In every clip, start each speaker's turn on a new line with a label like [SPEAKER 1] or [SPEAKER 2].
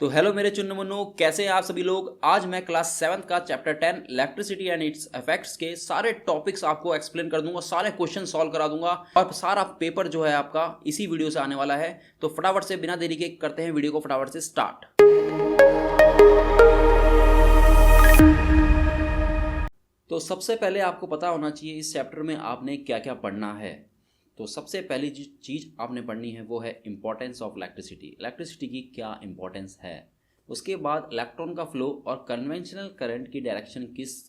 [SPEAKER 1] तो हेलो मेरे चुन्नू मुन्नू, कैसे हैं आप सभी लोग। आज मैं क्लास 7 का chapter 10 electricity and it's effects के सारे टॉपिक्स आपको एक्सप्लेन कर दूंगा, सारे क्वेश्चन सॉल्व करा दूंगा और सारा पेपर जो है आपका इसी वीडियो से आने वाला है। तो फटाफट से बिना देरी के करते हैं वीडियो को फटाफट से स्टार्ट। तो सबसे पहले आपको पता होना चाहिए इस चैप्टर में आपने क्या क्या पढ़ना है। तो सबसे पहली चीज़ आपने पढ़नी है वो है इम्पोर्टेंस ऑफ इलेक्ट्रिसिटी। इलेक्ट्रिसिटी की क्या इम्पोर्टेंस है। उसके बाद इलेक्ट्रॉन का फ्लो और कन्वेंशनल करंट की डायरेक्शन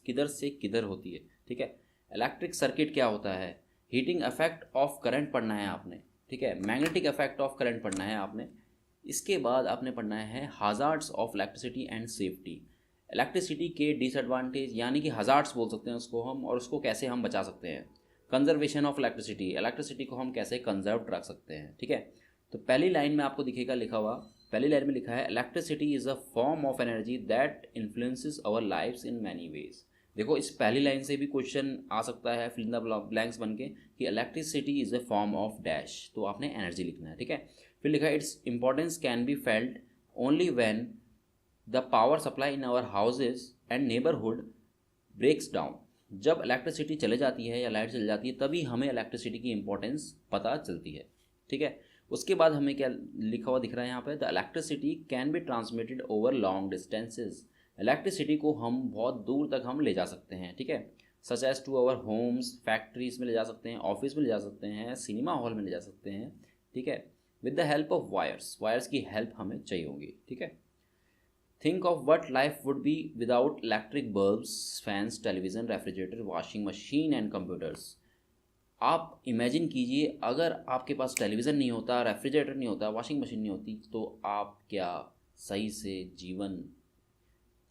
[SPEAKER 1] किधर से किधर होती है। ठीक है, इलेक्ट्रिक सर्किट क्या होता है, हीटिंग इफेक्ट ऑफ करंट पढ़ना है आपने। ठीक है, मैग्नेटिक इफेक्ट ऑफ करंट पढ़ना है आपने। इसके बाद आपने पढ़ना है hazards of electricity and safety. Electricity के डिसएडवांटेज यानी कि हजार्ड्स बोल सकते हैं उसको हम, और उसको कैसे हम बचा सकते हैं। कंजर्वेशन ऑफ इलेक्ट्रिसिटी, इलेक्ट्रिसिटी को हम कैसे कंजर्व रख सकते हैं। ठीक है, तो पहली लाइन में आपको दिखेगा लिखा हुआ, पहली लाइन में लिखा है electricity is a form of energy that influences our lives in many ways. देखो इस पहली लाइन से भी क्वेश्चन आ सकता है फिल इन द ब्लैंक्स बन के कि electricity is a form of dash, तो आपने एनर्जी लिखना है। ठीक है, फिर लिखा है its importance can be felt only when the power supply in our houses and neighbourhood breaks down. जब इलेक्ट्रिसिटी चले जाती है या लाइट चल जाती है तभी हमें इलेक्ट्रिसिटी की इंपॉर्टेंस पता चलती है। ठीक है, उसके बाद हमें क्या लिखा हुआ दिख रहा है यहाँ पे, the electricity can be transmitted over long distances. Electricity को हम बहुत दूर तक हम ले जा सकते हैं। ठीक है, such as to our homes, factories में ले जा सकते हैं, ऑफिस में ले जा सकते हैं, सिनेमा हॉल में ले जा सकते हैं। ठीक है, with the help of wires, wires की हेल्प हमें चाहिए होगी। ठीक है, think of what life would be without electric bulbs, fans, television, refrigerator, washing machine and computers. आप इमेजिन कीजिए अगर आपके पास टेलीविज़न नहीं होता, रेफ्रिजरेटर नहीं होता, वॉशिंग मशीन नहीं होती, तो आप क्या सही से जीवन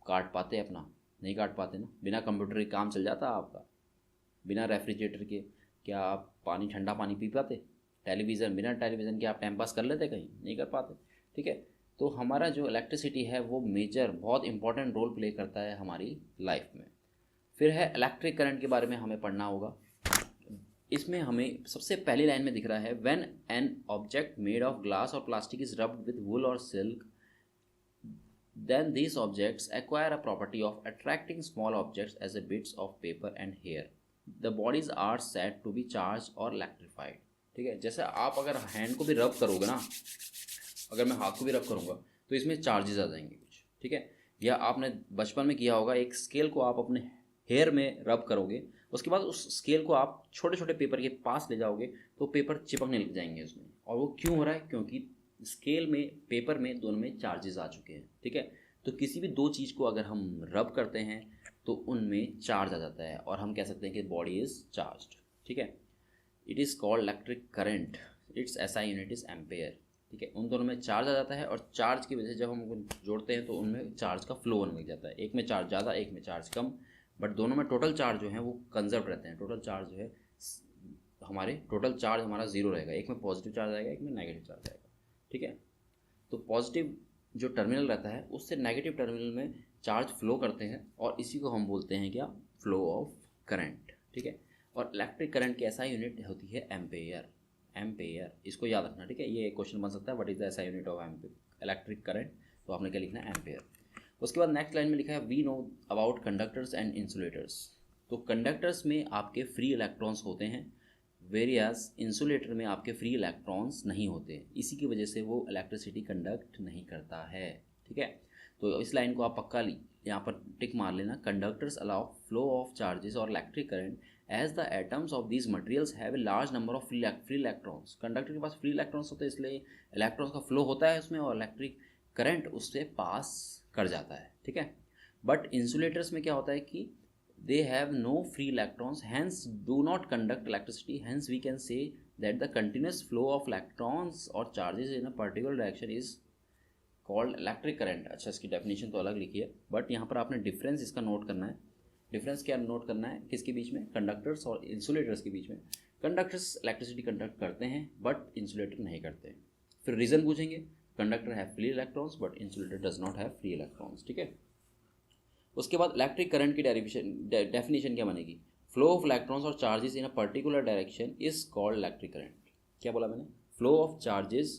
[SPEAKER 1] काट पाते अपना? नहीं काट पाते ना। बिना कंप्यूटर के काम चल जाता आपका, बिना रेफ्रिजरेटर के क्या आप पानी, ठंडा पानी पी पाते? टेलीविज़न, बिना टेलीविज़न के आप टाइम पास कर लेते? कहीं नहीं कर पाते। ठीक है, तो हमारा जो इलेक्ट्रिसिटी है वो मेजर बहुत इंपॉर्टेंट रोल प्ले करता है हमारी लाइफ में। फिर है इलेक्ट्रिक करंट के बारे में हमें पढ़ना होगा। इसमें हमें सबसे पहली लाइन में दिख रहा है when an object made of glass और प्लास्टिक इज रब्ड विद वुल और silk then these objects acquire a property of attracting small objects as a bits of paper and hair. The bodies are said to be charged or electrified. ठीक है, जैसे आप अगर hand को भी रब करोगे ना, अगर मैं हाथ को भी रब करूँगा तो इसमें चार्जेस आ जाएंगे कुछ। ठीक है, या आपने बचपन में किया होगा, एक स्केल को आप अपने हेयर में रब करोगे, उसके बाद उस स्केल को आप छोटे छोटे पेपर के पास ले जाओगे तो पेपर चिपकने लग जाएंगे उसमें। और वो क्यों हो रहा है? क्योंकि स्केल में, पेपर में, दोनों में चार्जेस आ चुके हैं। ठीक है, तो किसी भी दो चीज़ को अगर हम रब करते हैं तो उनमें चार्ज आ जाता है और हम कह सकते हैं कि बॉडी इज़ चार्ज्ड। ठीक है, it is called electric current, it's SI unit is ampere. ठीक है, उन दोनों में चार्ज आ जाता है और चार्ज की वजह से जब हम उनको जोड़ते हैं तो उनमें चार्ज का फ्लो होने लग जाता है। एक में चार्ज ज़्यादा, एक में चार्ज कम, बट दोनों में टोटल चार्ज जो है वो कंजर्व रहते हैं। टोटल चार्ज जो है टोटल चार्ज हमारा जीरो रहेगा। एक में पॉजिटिव चार्ज आएगा, एक में नेगेटिव चार्ज आएगा। ठीक है, तो पॉजिटिव जो टर्मिनल रहता है उससे नेगेटिव टर्मिनल में चार्ज फ्लो करते हैं और इसी को हम बोलते हैं क्या? Flow of current. ठीक है, और इलेक्ट्रिक करंट की SI यूनिट होती है एम्पेयर। एम्पेयर, इसको याद रखना। ठीक है, ये क्वेश्चन बन सकता है, what is the SI unit of electric current, तो आपने क्या लिखना है? एम्पेयर। उसके बाद नेक्स्ट लाइन में लिखा है we know about conductors and insulators. तो कंडक्टर्स में आपके फ्री इलेक्ट्रॉन्स होते हैं, वेरियस इंसुलेटर में आपके फ्री इलेक्ट्रॉन्स नहीं होते, इसी की वजह से वो इलेक्ट्रिसिटी कंडक्ट नहीं करता है। ठीक है, तो इस लाइन को आप पक्का यहाँ पर टिक मार लेना। Conductors allow flow of charges और electric current as the atoms of these materials have a large number of free electrons. Conductor के पास फ्री इलेक्ट्रॉन्स होते हैं इसलिए इलेक्ट्रॉन्स का फ्लो होता है उसमें और इलेक्ट्रिक करंट उससे पास कर जाता है। ठीक है, बट इंसुलेटर्स में क्या होता है कि they have no free electrons, hence do not conduct electricity. Hence we can say that the continuous flow of electrons or charges in a particular direction is called electric current. अच्छा, इसकी definition तो अलग लिखी है, but यहाँ पर आपने difference इसका नोट करना है। डिफरेंस क्या नोट करना है? किसके बीच में? कंडक्टर्स और इंसुलेटर्स के बीच में। कंडक्टर्स इलेक्ट्रिसिटी कंडक्ट करते हैं बट इंसुलेटर नहीं करते। फिर रीज़न पूछेंगे, conductor have free electrons but insulator does not have free electrons. ठीक है, उसके बाद इलेक्ट्रिक करंट की डेफिनेशन क्या बनेगी? फ्लो ऑफ इलेक्ट्रॉन्स और charges in a particular direction is called electric current. क्या बोला मैंने? Flow of charges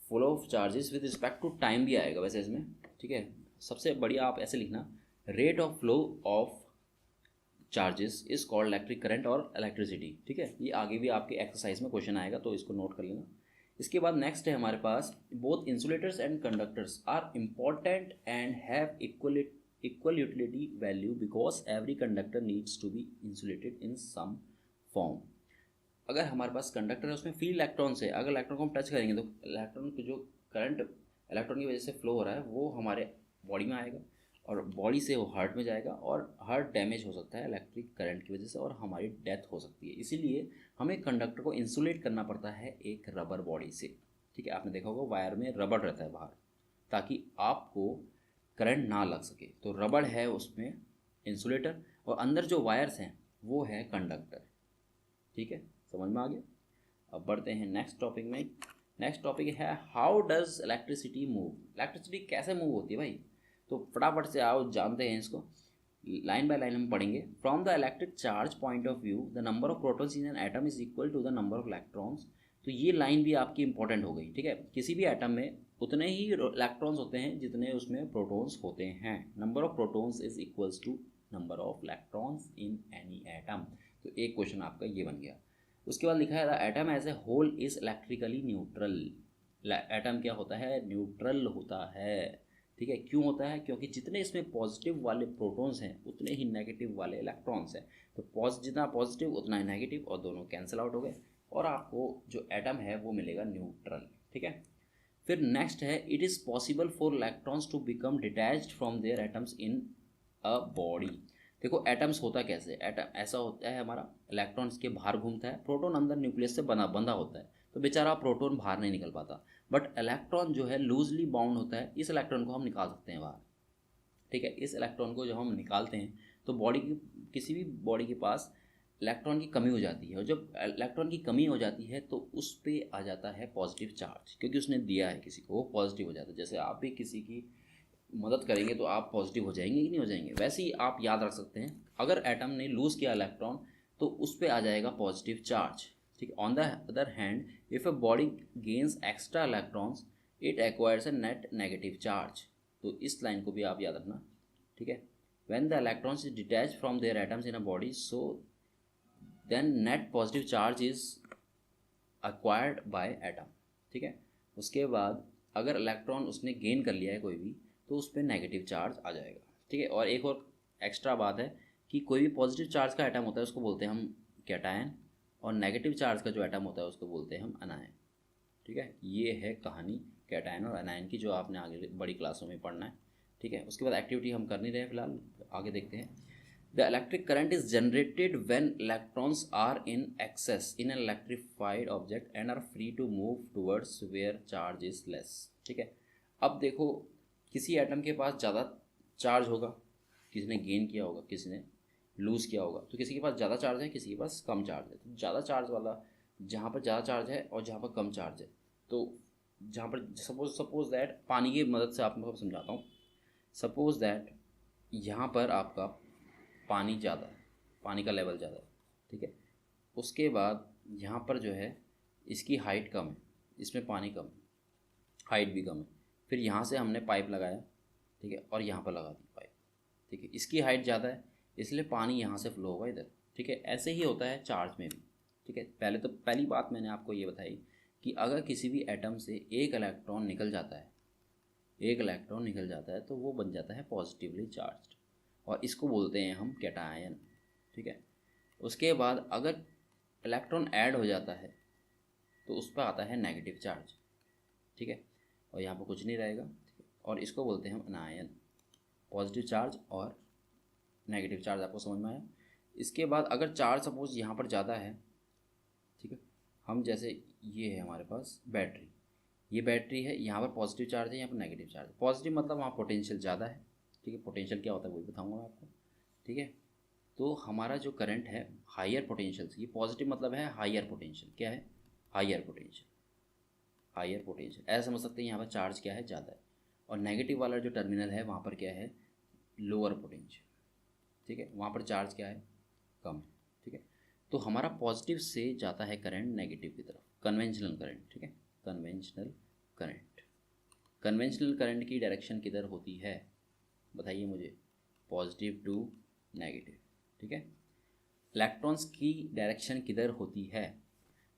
[SPEAKER 1] flow of charges with respect to time भी आएगा वैसे इसमें, ठीक है। सबसे बढ़िया आप ऐसे लिखना, rate of flow of charges is called electric current और इलेक्ट्रिसिटी, ठीक है। ये आगे भी आपके एक्सरसाइज में क्वेश्चन आएगा, तो इसको नोट कर लेना। इसके बाद नेक्स्ट है हमारे पास, both insulators and conductors are important and have equal utility value because every conductor needs to be insulated in some form. अगर हमारे पास कंडक्टर है उसमें फ्री इलेक्ट्रॉन्स है, अगर इलेक्ट्रॉन को हम टच करेंगे तो इलेक्ट्रॉन की जो करंट इलेक्ट्रॉन की वजह से फ्लो हो रहा है वो हमारे बॉडी में आएगा और बॉडी से वो हार्ट में जाएगा और हार्ट डैमेज हो सकता है इलेक्ट्रिक करंट की वजह से और हमारी डेथ हो सकती है। इसीलिए हमें कंडक्टर को इंसुलेट करना पड़ता है एक रबर बॉडी से, ठीक है। आपने देखा होगा वायर में रबर रहता है बाहर, ताकि आपको करंट ना लग सके। तो रबर है उसमें इंसुलेटर और अंदर जो वायर्स हैं वो है कंडक्टर, ठीक है। समझ में आ गया। अब बढ़ते हैं नेक्स्ट टॉपिक में। नेक्स्ट टॉपिक है how does electricity move. Electricity कैसे मूव होती है भाई, तो फटाफट से आओ जानते हैं इसको, लाइन बाय लाइन हम पढ़ेंगे। From the electric charge point of view the number of protons in an atom is equal to the number of electrons. तो ये लाइन भी आपकी इंपॉर्टेंट हो गई, ठीक है। किसी भी एटम में उतने ही इलेक्ट्रॉन्स होते हैं जितने उसमें प्रोटॉन्स होते हैं। Number of protons is equals to number of electrons in any atom. तो एक क्वेश्चन आपका ये बन गया। उसके बाद लिखा है the atom as a whole is electrically neutral. Atom क्या होता है, न्यूट्रल होता है, ठीक है। क्यों होता है, क्योंकि जितने इसमें पॉजिटिव वाले प्रोटॉन्स हैं उतने ही नेगेटिव वाले इलेक्ट्रॉन्स हैं। तो जितना पॉजिटिव उतना ही नेगेटिव और दोनों कैंसिल आउट हो गए और आपको जो एटम है वो मिलेगा न्यूट्रल, ठीक है। फिर नेक्स्ट है it is possible for electrons to become detached from their atoms in a body. देखो एटम्स होता कैसे, एटम ऐसा होता है हमारा, इलेक्ट्रॉन्स के बाहर घूमता है, प्रोटॉन अंदर न्यूक्लियस से बंधा होता है, तो बेचारा प्रोटॉन बाहर नहीं निकल पाता। बट इलेक्ट्रॉन जो है लूजली बाउंड होता है, इस इलेक्ट्रॉन को हम निकाल सकते हैं बाहर, ठीक है। इस इलेक्ट्रॉन को जब हम निकालते हैं तो बॉडी की किसी भी बॉडी के पास इलेक्ट्रॉन की कमी हो जाती है और जब इलेक्ट्रॉन की कमी हो जाती है तो उस पर आ जाता है पॉजिटिव चार्ज, क्योंकि उसने दिया है किसी को, वो पॉजिटिव हो जाता है। जैसे आप भी किसी की मदद करेंगे तो आप पॉजिटिव हो जाएंगे कि नहीं हो जाएंगे, वैसे ही आप याद रख सकते हैं अगर एटम ने लूज़ किया इलेक्ट्रॉन तो उस पर आ जाएगा पॉजिटिव चार्ज, ठीक है। On the other hand if a body gains extra electrons it acquires a net negative charge. तो इस लाइन को भी आप याद रखना, ठीक है। When the electrons is detach from their atoms in a body so then net positive charge is acquired by atom, ठीक है। उसके बाद अगर इलेक्ट्रॉन उसने गेन कर लिया है कोई भी तो उस पर नेगेटिव चार्ज आ जाएगा, ठीक है। और एक और एक्स्ट्रा बात है कि कोई भी पॉजिटिव चार्ज का एटम होता है उसको बोलते हैं हम कैटायन और नेगेटिव चार्ज का जो एटम होता है उसको बोलते हैं हम अनायन, ठीक है। ये है कहानी कैटायन और अनायन की जो आपने आगे बड़ी क्लासों में पढ़ना है, ठीक है। उसके बाद एक्टिविटी हम कर नहीं रहे फिलहाल, आगे देखते हैं। The electric current is generated when electrons are in excess in an electrified object and are free to move towards where charge is less, ठीक है। अब देखो किसी एटम के पास ज़्यादा चार्ज होगा, किसी ने गेन किया होगा, किसी ने लूज़ किया होगा, तो किसी के पास ज़्यादा चार्ज है, किसी के पास कम चार्ज है। तो ज़्यादा चार्ज वाला जहाँ पर ज़्यादा चार्ज है और जहाँ पर कम चार्ज है, तो जहाँ पर सपोज दैट पानी की मदद से आपको समझाता हूँ। सपोज दैट यहाँ पर आपका पानी ज़्यादा है, पानी का लेवल ज़्यादा है, ठीक है। उसके बाद यहाँ पर जो है इसकी हाइट कम है, इसमें पानी कम है, हाइट भी कम है। फिर यहाँ से हमने पाइप लगाया, ठीक है, और यहाँ पर लगा दी पाइप, ठीक है। इसकी हाइट ज़्यादा है इसलिए पानी यहाँ से फ्लो होगा इधर, ठीक है। ऐसे ही होता है चार्ज में भी, ठीक है। पहली बात मैंने आपको ये बताई कि अगर किसी भी एटम से एक इलेक्ट्रॉन निकल जाता है तो वो बन जाता है पॉजिटिवली चार्ज्ड और इसको बोलते हैं हम कैटायन, ठीक है। उसके बाद अगर इलेक्ट्रॉन ऐड हो जाता है तो उस पर आता है नेगेटिव चार्ज, ठीक है, और यहाँ पर कुछ नहीं रहेगा, ठीक है। और इसको बोलते हैं हम अनायन, पॉजिटिव चार्ज और नेगेटिव चार्ज। आपको समझ में आया। इसके बाद अगर चार्ज सपोज यहाँ पर ज़्यादा है, ठीक है, हम जैसे ये है हमारे पास बैटरी, ये बैटरी है, यहाँ पर पॉजिटिव चार्ज है, यहाँ पर नेगेटिव चार्ज है। पॉजिटिव मतलब वहाँ पोटेंशियल ज़्यादा है, ठीक है। पोटेंशियल क्या होता है वो भी बताऊँगा मैं आपको, ठीक है। तो हमारा जो करंट है हायर पोटेंशियल से, ये पॉजिटिव मतलब है हायर पोटेंशियल, क्या है हायर पोटेंशियल ऐसा समझ सकते हैं। यहाँ पर चार्ज क्या है ज़्यादा है और नेगेटिव वाला जो टर्मिनल है वहाँ पर क्या है लोअर पोटेंशियल, ठीक है। वहाँ पर चार्ज क्या है कम है, ठीक है। तो हमारा पॉजिटिव से जाता है करंट नेगेटिव की तरफ, कन्वेंशनल करंट, ठीक है, कन्वेंशनल करंट। कन्वेंशनल करंट की डायरेक्शन किधर होती है बताइए मुझे, पॉजिटिव टू नेगेटिव, ठीक है। इलेक्ट्रॉन्स की डायरेक्शन किधर होती है,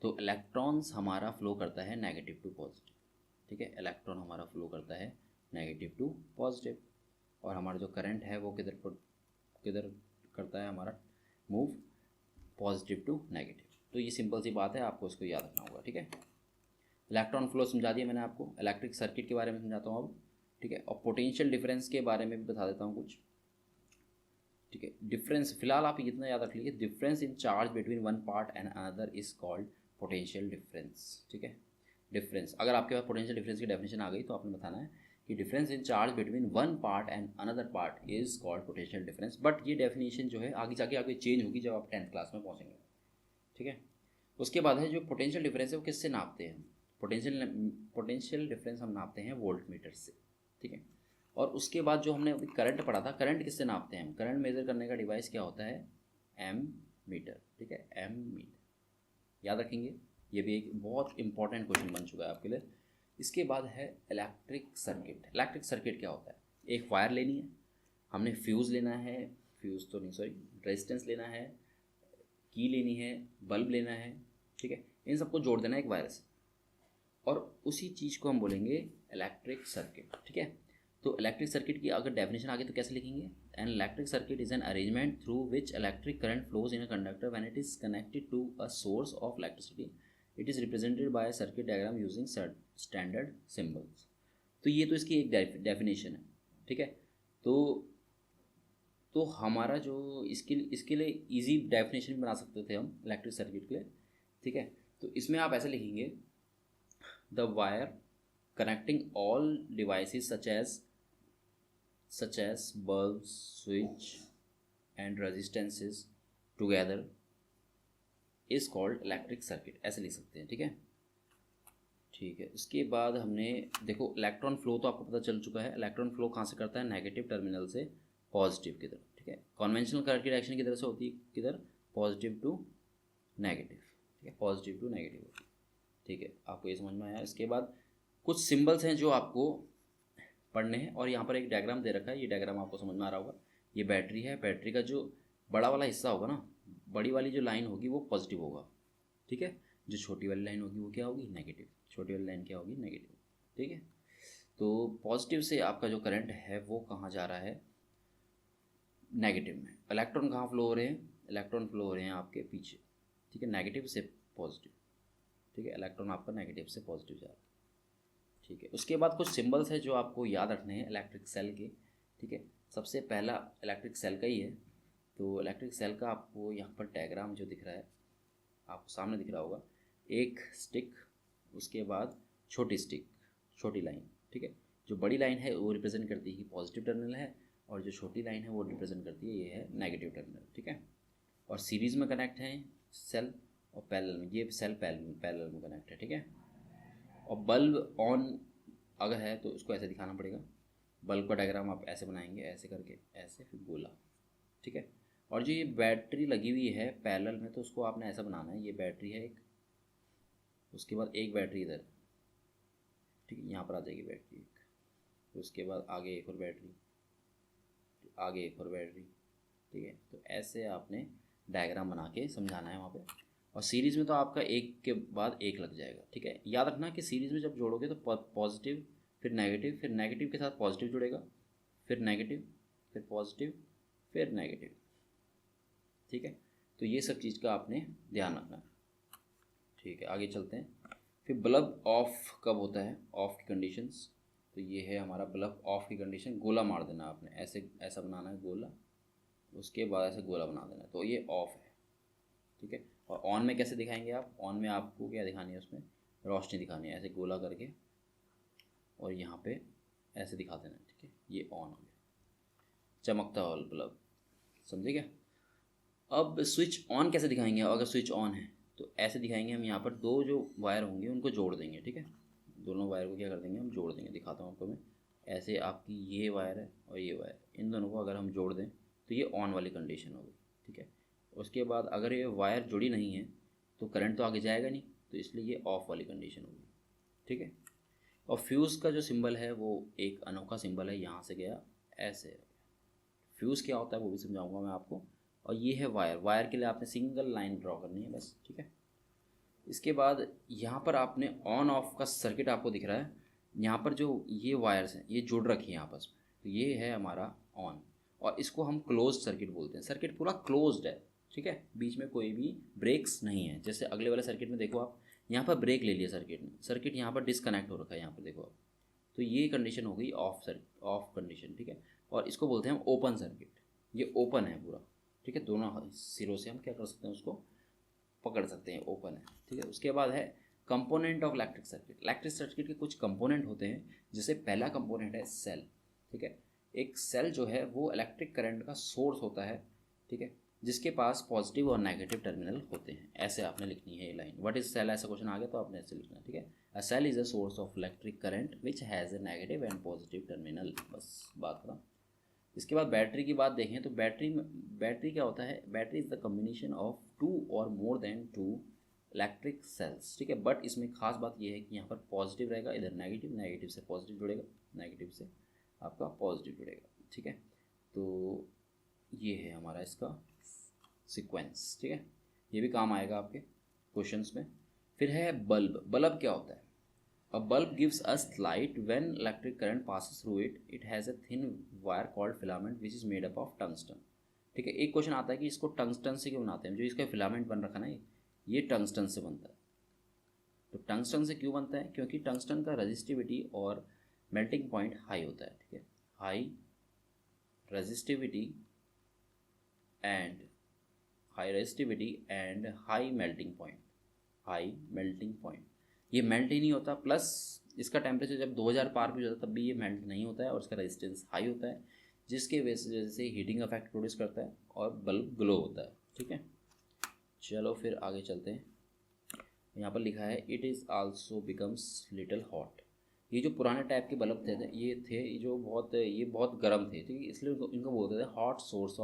[SPEAKER 1] तो इलेक्ट्रॉन्स हमारा फ्लो करता है नेगेटिव टू पॉजिटिव, ठीक है। इलेक्ट्रॉन हमारा फ्लो करता है नेगेटिव टू पॉजिटिव, और हमारा जो करंट है वो किधर करता है हमारा मूव, पॉजिटिव टू नेगेटिव। तो ये सिंपल सी बात है, आपको इसको याद रखना होगा, ठीक है। इलेक्ट्रॉन फ्लो समझा दिया मैंने आपको, इलेक्ट्रिक सर्किट के बारे में समझाता हूँ अब, ठीक है। और पोटेंशियल डिफरेंस के बारे में भी बता देता हूँ कुछ, ठीक है। डिफरेंस फिलहाल आप इतना याद रख लीजिए, difference in charge between one part and another is called potential difference, ठीक है। डिफरेंस, अगर आपके पास पोटेंशियल डिफरेंस की डेफिनेशन आ गई तो आपने बताना है कि difference in charge between one part and another part is called potential difference. But ये डेफिनेशन जो है आगे जाके आगे चेंज होगी जब आप 10th क्लास में पहुँचेंगे, ठीक है। उसके बाद है जो पोटेंशियल डिफरेंस है वो किससे नापते हैं, पोटेंशियल डिफरेंस हम नापते हैं वोल्ट मीटर से, ठीक है। और उसके बाद जो हमने करंट पढ़ा था, करंट किससे नापते हैं हम, करंट मेजर करने का डिवाइस क्या होता है, एम मीटर, ठीक है, एम मीटर याद रखेंगे। ये भी एक बहुत इंपॉर्टेंट क्वेश्चन बन चुका है आपके लिए। इसके बाद है इलेक्ट्रिक सर्किट। इलेक्ट्रिक सर्किट क्या होता है, एक वायर लेनी है, हमने फ्यूज़ लेना है, फ्यूज़ तो नहीं सॉरी रेजिस्टेंस लेना है, की लेनी है, बल्ब लेना है, ठीक है। इन सबको जोड़ देना है एक वायर से, और उसी चीज़ को हम बोलेंगे इलेक्ट्रिक सर्किट, ठीक है। तो इलेक्ट्रिक सर्किट की अगर डेफिनेशन आगे तो कैसे लिखेंगे, an electric circuit is an arrangement through which electric current flows in a conductor when it is connected to a source of electricity. It is represented by a circuit diagram using standard symbols. तो ये तो इसकी एक definition है, ठीक है। तो हमारा जो इसके लिए इजी डेफिनेशन भी बना सकते थे हम इलेक्ट्रिक सर्किट के लिए, ठीक है। तो इसमें आप ऐसे लिखेंगे, the wire connecting all devices such as bulbs, switch and resistances together is called electric circuit, ऐसे लिख सकते हैं, ठीक है। ठीक है, इसके बाद हमने देखो इलेक्ट्रॉन फ्लो तो आपको पता चल चुका है, इलेक्ट्रॉन फ्लो कहाँ से करता है, नेगेटिव टर्मिनल से पॉजिटिव की तरफ, ठीक है। कन्वेंशनल करंट की डायरेक्शन किधर से होती है, किधर, पॉजिटिव टू नेगेटिव, ठीक है, पॉजिटिव टू नेगेटिव होती है, ठीक है। आपको ये समझ में आया। इसके बाद कुछ सिंबल्स हैं जो आपको पढ़ने हैं, और यहाँ पर एक डायग्राम दे रखा है, ये डायग्राम आपको समझ में आ रहा होगा। ये बैटरी है, बैटरी का जो बड़ा वाला हिस्सा होगा ना, बड़ी वाली जो लाइन होगी वो पॉजिटिव होगा, ठीक है। जो छोटी वाली लाइन होगी वो क्या होगी, नेगेटिव, छोटी वाली लाइन क्या होगी, नेगेटिव, ठीक है। तो पॉजिटिव से आपका जो करंट है वो कहाँ जा रहा है, नेगेटिव में। इलेक्ट्रॉन कहाँ फ्लो हो रहे हैं, इलेक्ट्रॉन फ्लो हो रहे हैं आपके पीछे, ठीक है, नेगेटिव से पॉजिटिव, ठीक है। इलेक्ट्रॉन आपका नेगेटिव से पॉजिटिव जा रहा है, ठीक है। उसके बाद कुछ सिंबल्स हैं जो आपको याद रखने हैं इलेक्ट्रिक सेल के, ठीक है। सबसे पहला इलेक्ट्रिक सेल का ही है, तो इलेक्ट्रिक सेल का आपको यहाँ पर डायग्राम जो दिख रहा है आपको सामने दिख रहा होगा, एक स्टिक, उसके बाद छोटी स्टिक, छोटी लाइन, ठीक है। जो बड़ी लाइन है वो रिप्रेजेंट करती है कि पॉजिटिव टर्मिनल है, और जो छोटी लाइन है वो रिप्रेजेंट करती है ये है नेगेटिव टर्मिनल, ठीक है। और सीरीज़ में कनेक्ट हैं सेल, और पैरेलल में, ये सेल पैरेलल में कनेक्ट है, ठीक है। और बल्ब ऑन अगर है तो उसको ऐसे दिखाना पड़ेगा, बल्ब का डायग्राम आप ऐसे बनाएंगे, ऐसे करके, ऐसे फिर गोला, ठीक है। और जो ये बैटरी लगी हुई है पैरेलल में, तो उसको आपने ऐसा बनाना है, ये बैटरी है एक, उसके बाद एक बैटरी इधर, ठीक है, यहाँ पर आ जाएगी बैटरी एक, तो उसके बाद आगे एक और बैटरी, आगे एक और बैटरी, ठीक है। तो ऐसे आपने डायग्राम बना के समझाना है वहाँ पे। और सीरीज़ में तो आपका एक के बाद एक लग जाएगा, ठीक है। याद रखना कि सीरीज़ में जब जोड़ोगे तो पॉजिटिव फिर नेगेटिव, फिर नेगेटिव के साथ पॉजिटिव जुड़ेगा, फिर नेगेटिव, फिर पॉजिटिव, फिर नेगेटिव, ठीक है। तो ये सब चीज़ का आपने ध्यान रखना है, ठीक है। आगे चलते हैं। फिर बल्ब ऑफ कब होता है, ऑफ की कंडीशंस, तो ये है हमारा बल्ब ऑफ की कंडीशन, गोला मार देना आपने, ऐसे ऐसा बनाना है गोला, उसके बाद ऐसे गोला बना देना, तो ये ऑफ है, ठीक है। और ऑन में कैसे दिखाएंगे आप, ऑन में आपको क्या दिखानी है, उसमें रोशनी दिखानी है, ऐसे गोला करके, और यहाँ पे ऐसे दिखा देना, ठीक है। ये ऑन हो गया, चमकता हुआ बल्ब, समझे क्या। अब स्विच ऑन कैसे दिखाएंगे, अगर स्विच ऑन है तो ऐसे दिखाएंगे हम, यहाँ पर दो जो वायर होंगे उनको जोड़ देंगे, ठीक है। दोनों वायर को क्या कर देंगे, हम जोड़ देंगे, दिखाता हूँ आपको मैं, ऐसे आपकी ये वायर है और ये वायर, इन दोनों को अगर हम जोड़ दें तो ये ऑन वाली कंडीशन होगी, ठीक है। उसके बाद अगर ये वायर जुड़ी नहीं है तो करंट तो आगे जाएगा नहीं, तो इसलिए ये ऑफ वाली कंडीशन होगी, ठीक है। और फ्यूज़ का जो सिंबल है वो एक अनोखा सिंबल है, यहाँ से गया ऐसे। फ्यूज़ क्या होता है वो भी समझाऊंगा मैं आपको। और ये है वायर, वायर के लिए आपने सिंगल लाइन ड्रॉ करनी है बस, ठीक है। इसके बाद यहाँ पर आपने ऑन ऑफ का सर्किट आपको दिख रहा है, यहाँ पर जो ये वायर्स हैं ये जुड़ रखी हैं आपस में, तो ये है हमारा ऑन। और इसको हम क्लोज सर्किट बोलते हैं, सर्किट पूरा क्लोज्ड है, ठीक है, बीच में कोई भी ब्रेक्स नहीं है। जैसे अगले वाले सर्किट में देखो आप, यहाँ पर ब्रेक ले लिया सर्किट ने, सर्किट यहाँ पर डिसकनेक्ट हो रखा है, यहाँ पर देखो आप, तो ये कंडीशन हो गई ऑफ सर्किट, ऑफ कंडीशन, ठीक है। और इसको बोलते हैं हम ओपन सर्किट, ये ओपन है पूरा, ठीक है, दोनों सिरों से हम क्या कर सकते हैं, उसको पकड़ सकते हैं, ओपन है, ठीक है। उसके बाद है component of electric circuit. Electric circuit के कुछ कंपोनेंट होते हैं, जैसे पहला कंपोनेंट है सेल, ठीक है। एक सेल जो है वो इलेक्ट्रिक करंट का सोर्स होता है, ठीक है, जिसके पास पॉजिटिव और नेगेटिव टर्मिनल होते हैं। ऐसे आपने लिखनी है ये लाइन, व्हाट इज सेल, ऐसा क्वेश्चन आ गया तो आपने ऐसे लिखना है, ठीक है। A cell is a source of electric current which has a negative and positive terminal, बस बात खत्म। इसके बाद बैटरी की बात देखें तो बैटरी क्या होता है, battery is the combination of two और more than two electric cells, ठीक है। बट इसमें खास बात यह है कि यहाँ पर पॉजिटिव रहेगा, इधर नेगेटिव, नेगेटिव से पॉजिटिव जुड़ेगा, नेगेटिव से आपका पॉजिटिव जुड़ेगा, ठीक है। तो ये है हमारा इसका सीक्वेंस, ठीक है, ये भी काम आएगा आपके क्वेश्चंस में। फिर है बल्ब। बल्ब क्या होता है, A bulb gives us light when electric current passes through it. It has a thin wire called filament which is made up of tungsten. ठीक है, एक क्वेश्चन आता है कि इसको टंगस्टन से क्यों बनाते हैं, जो इसका फिलामेंट बन रखा ना ये टंगस्टन से बनता है। तो टंगस्टन से क्यों बनता है, क्योंकि टंगस्टन का रेजिस्टिविटी और मेल्टिंग पॉइंट हाई होता है, ठीक है, high resistivity and high melting point, high melting point. ये मेल्ट ही नहीं होता, प्लस इसका टेम्परेचर जब 2000 पार भी होता है तब भी ये मेल्ट नहीं होता है, और इसका रेजिस्टेंस हाई होता है, जिसके वजह से हीटिंग इफेक्ट प्रोड्यूस करता है और बल्ब ग्लो होता है, ठीक है। चलो फिर आगे चलते हैं। यहाँ पर लिखा है it is also becomes little hot. ये जो पुराने टाइप के बल्ब थे ये जो ये बहुत गर्म थे, ठीक है, इसलिए इनको बोलते थे हॉट सोर्स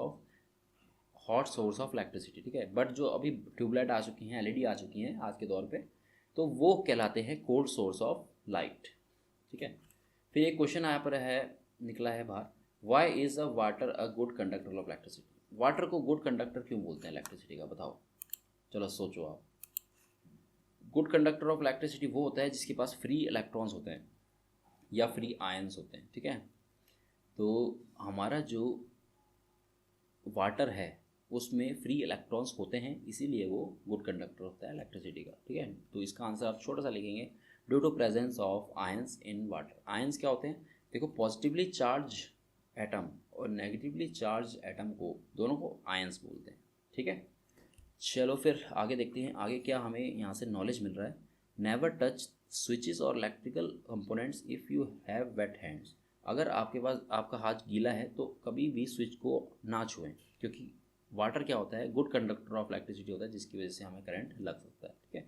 [SPEAKER 1] ऑफ इलेक्ट्रिसिटी, ठीक है। बट जो अभी ट्यूबलाइट आ चुकी हैं, एलईडी आ चुकी हैं आज के दौर पे, तो वो कहलाते हैं कोल्ड सोर्स ऑफ लाइट, ठीक है। फिर एक क्वेश्चन यहाँ पर है, निकला है बाहर, why is a water a good conductor of electricity. Water को गुड कंडक्टर क्यों बोलते हैं इलेक्ट्रिसिटी का, बताओ, चलो सोचो आप। गुड कंडक्टर ऑफ इलेक्ट्रिसिटी वो होता है जिसके पास फ्री इलेक्ट्रॉन्स होते हैं या फ्री आयंस होते हैं, ठीक है। तो हमारा जो वाटर है उसमें फ्री इलेक्ट्रॉन्स होते हैं, इसीलिए वो गुड कंडक्टर होता है इलेक्ट्रिसिटी का, ठीक है। तो इसका आंसर आप छोटा सा लिखेंगे, due to presence of ions in water. Ions क्या होते हैं, देखो, पॉजिटिवली चार्ज एटम और नेगेटिवली चार्ज एटम को, दोनों को आयंस बोलते हैं, ठीक है। चलो फिर आगे देखते हैं, आगे क्या हमें यहाँ से नॉलेज मिल रहा है। नेवर टच स्विचेस और electrical components if you have wet hands. अगर आपके पास आपका हाथ गीला है तो कभी भी स्विच को ना छुएं, क्योंकि वाटर क्या होता है, गुड कंडक्टर ऑफ इलेक्ट्रिसिटी होता है, जिसकी वजह से हमें करंट लग सकता है, ठीक है।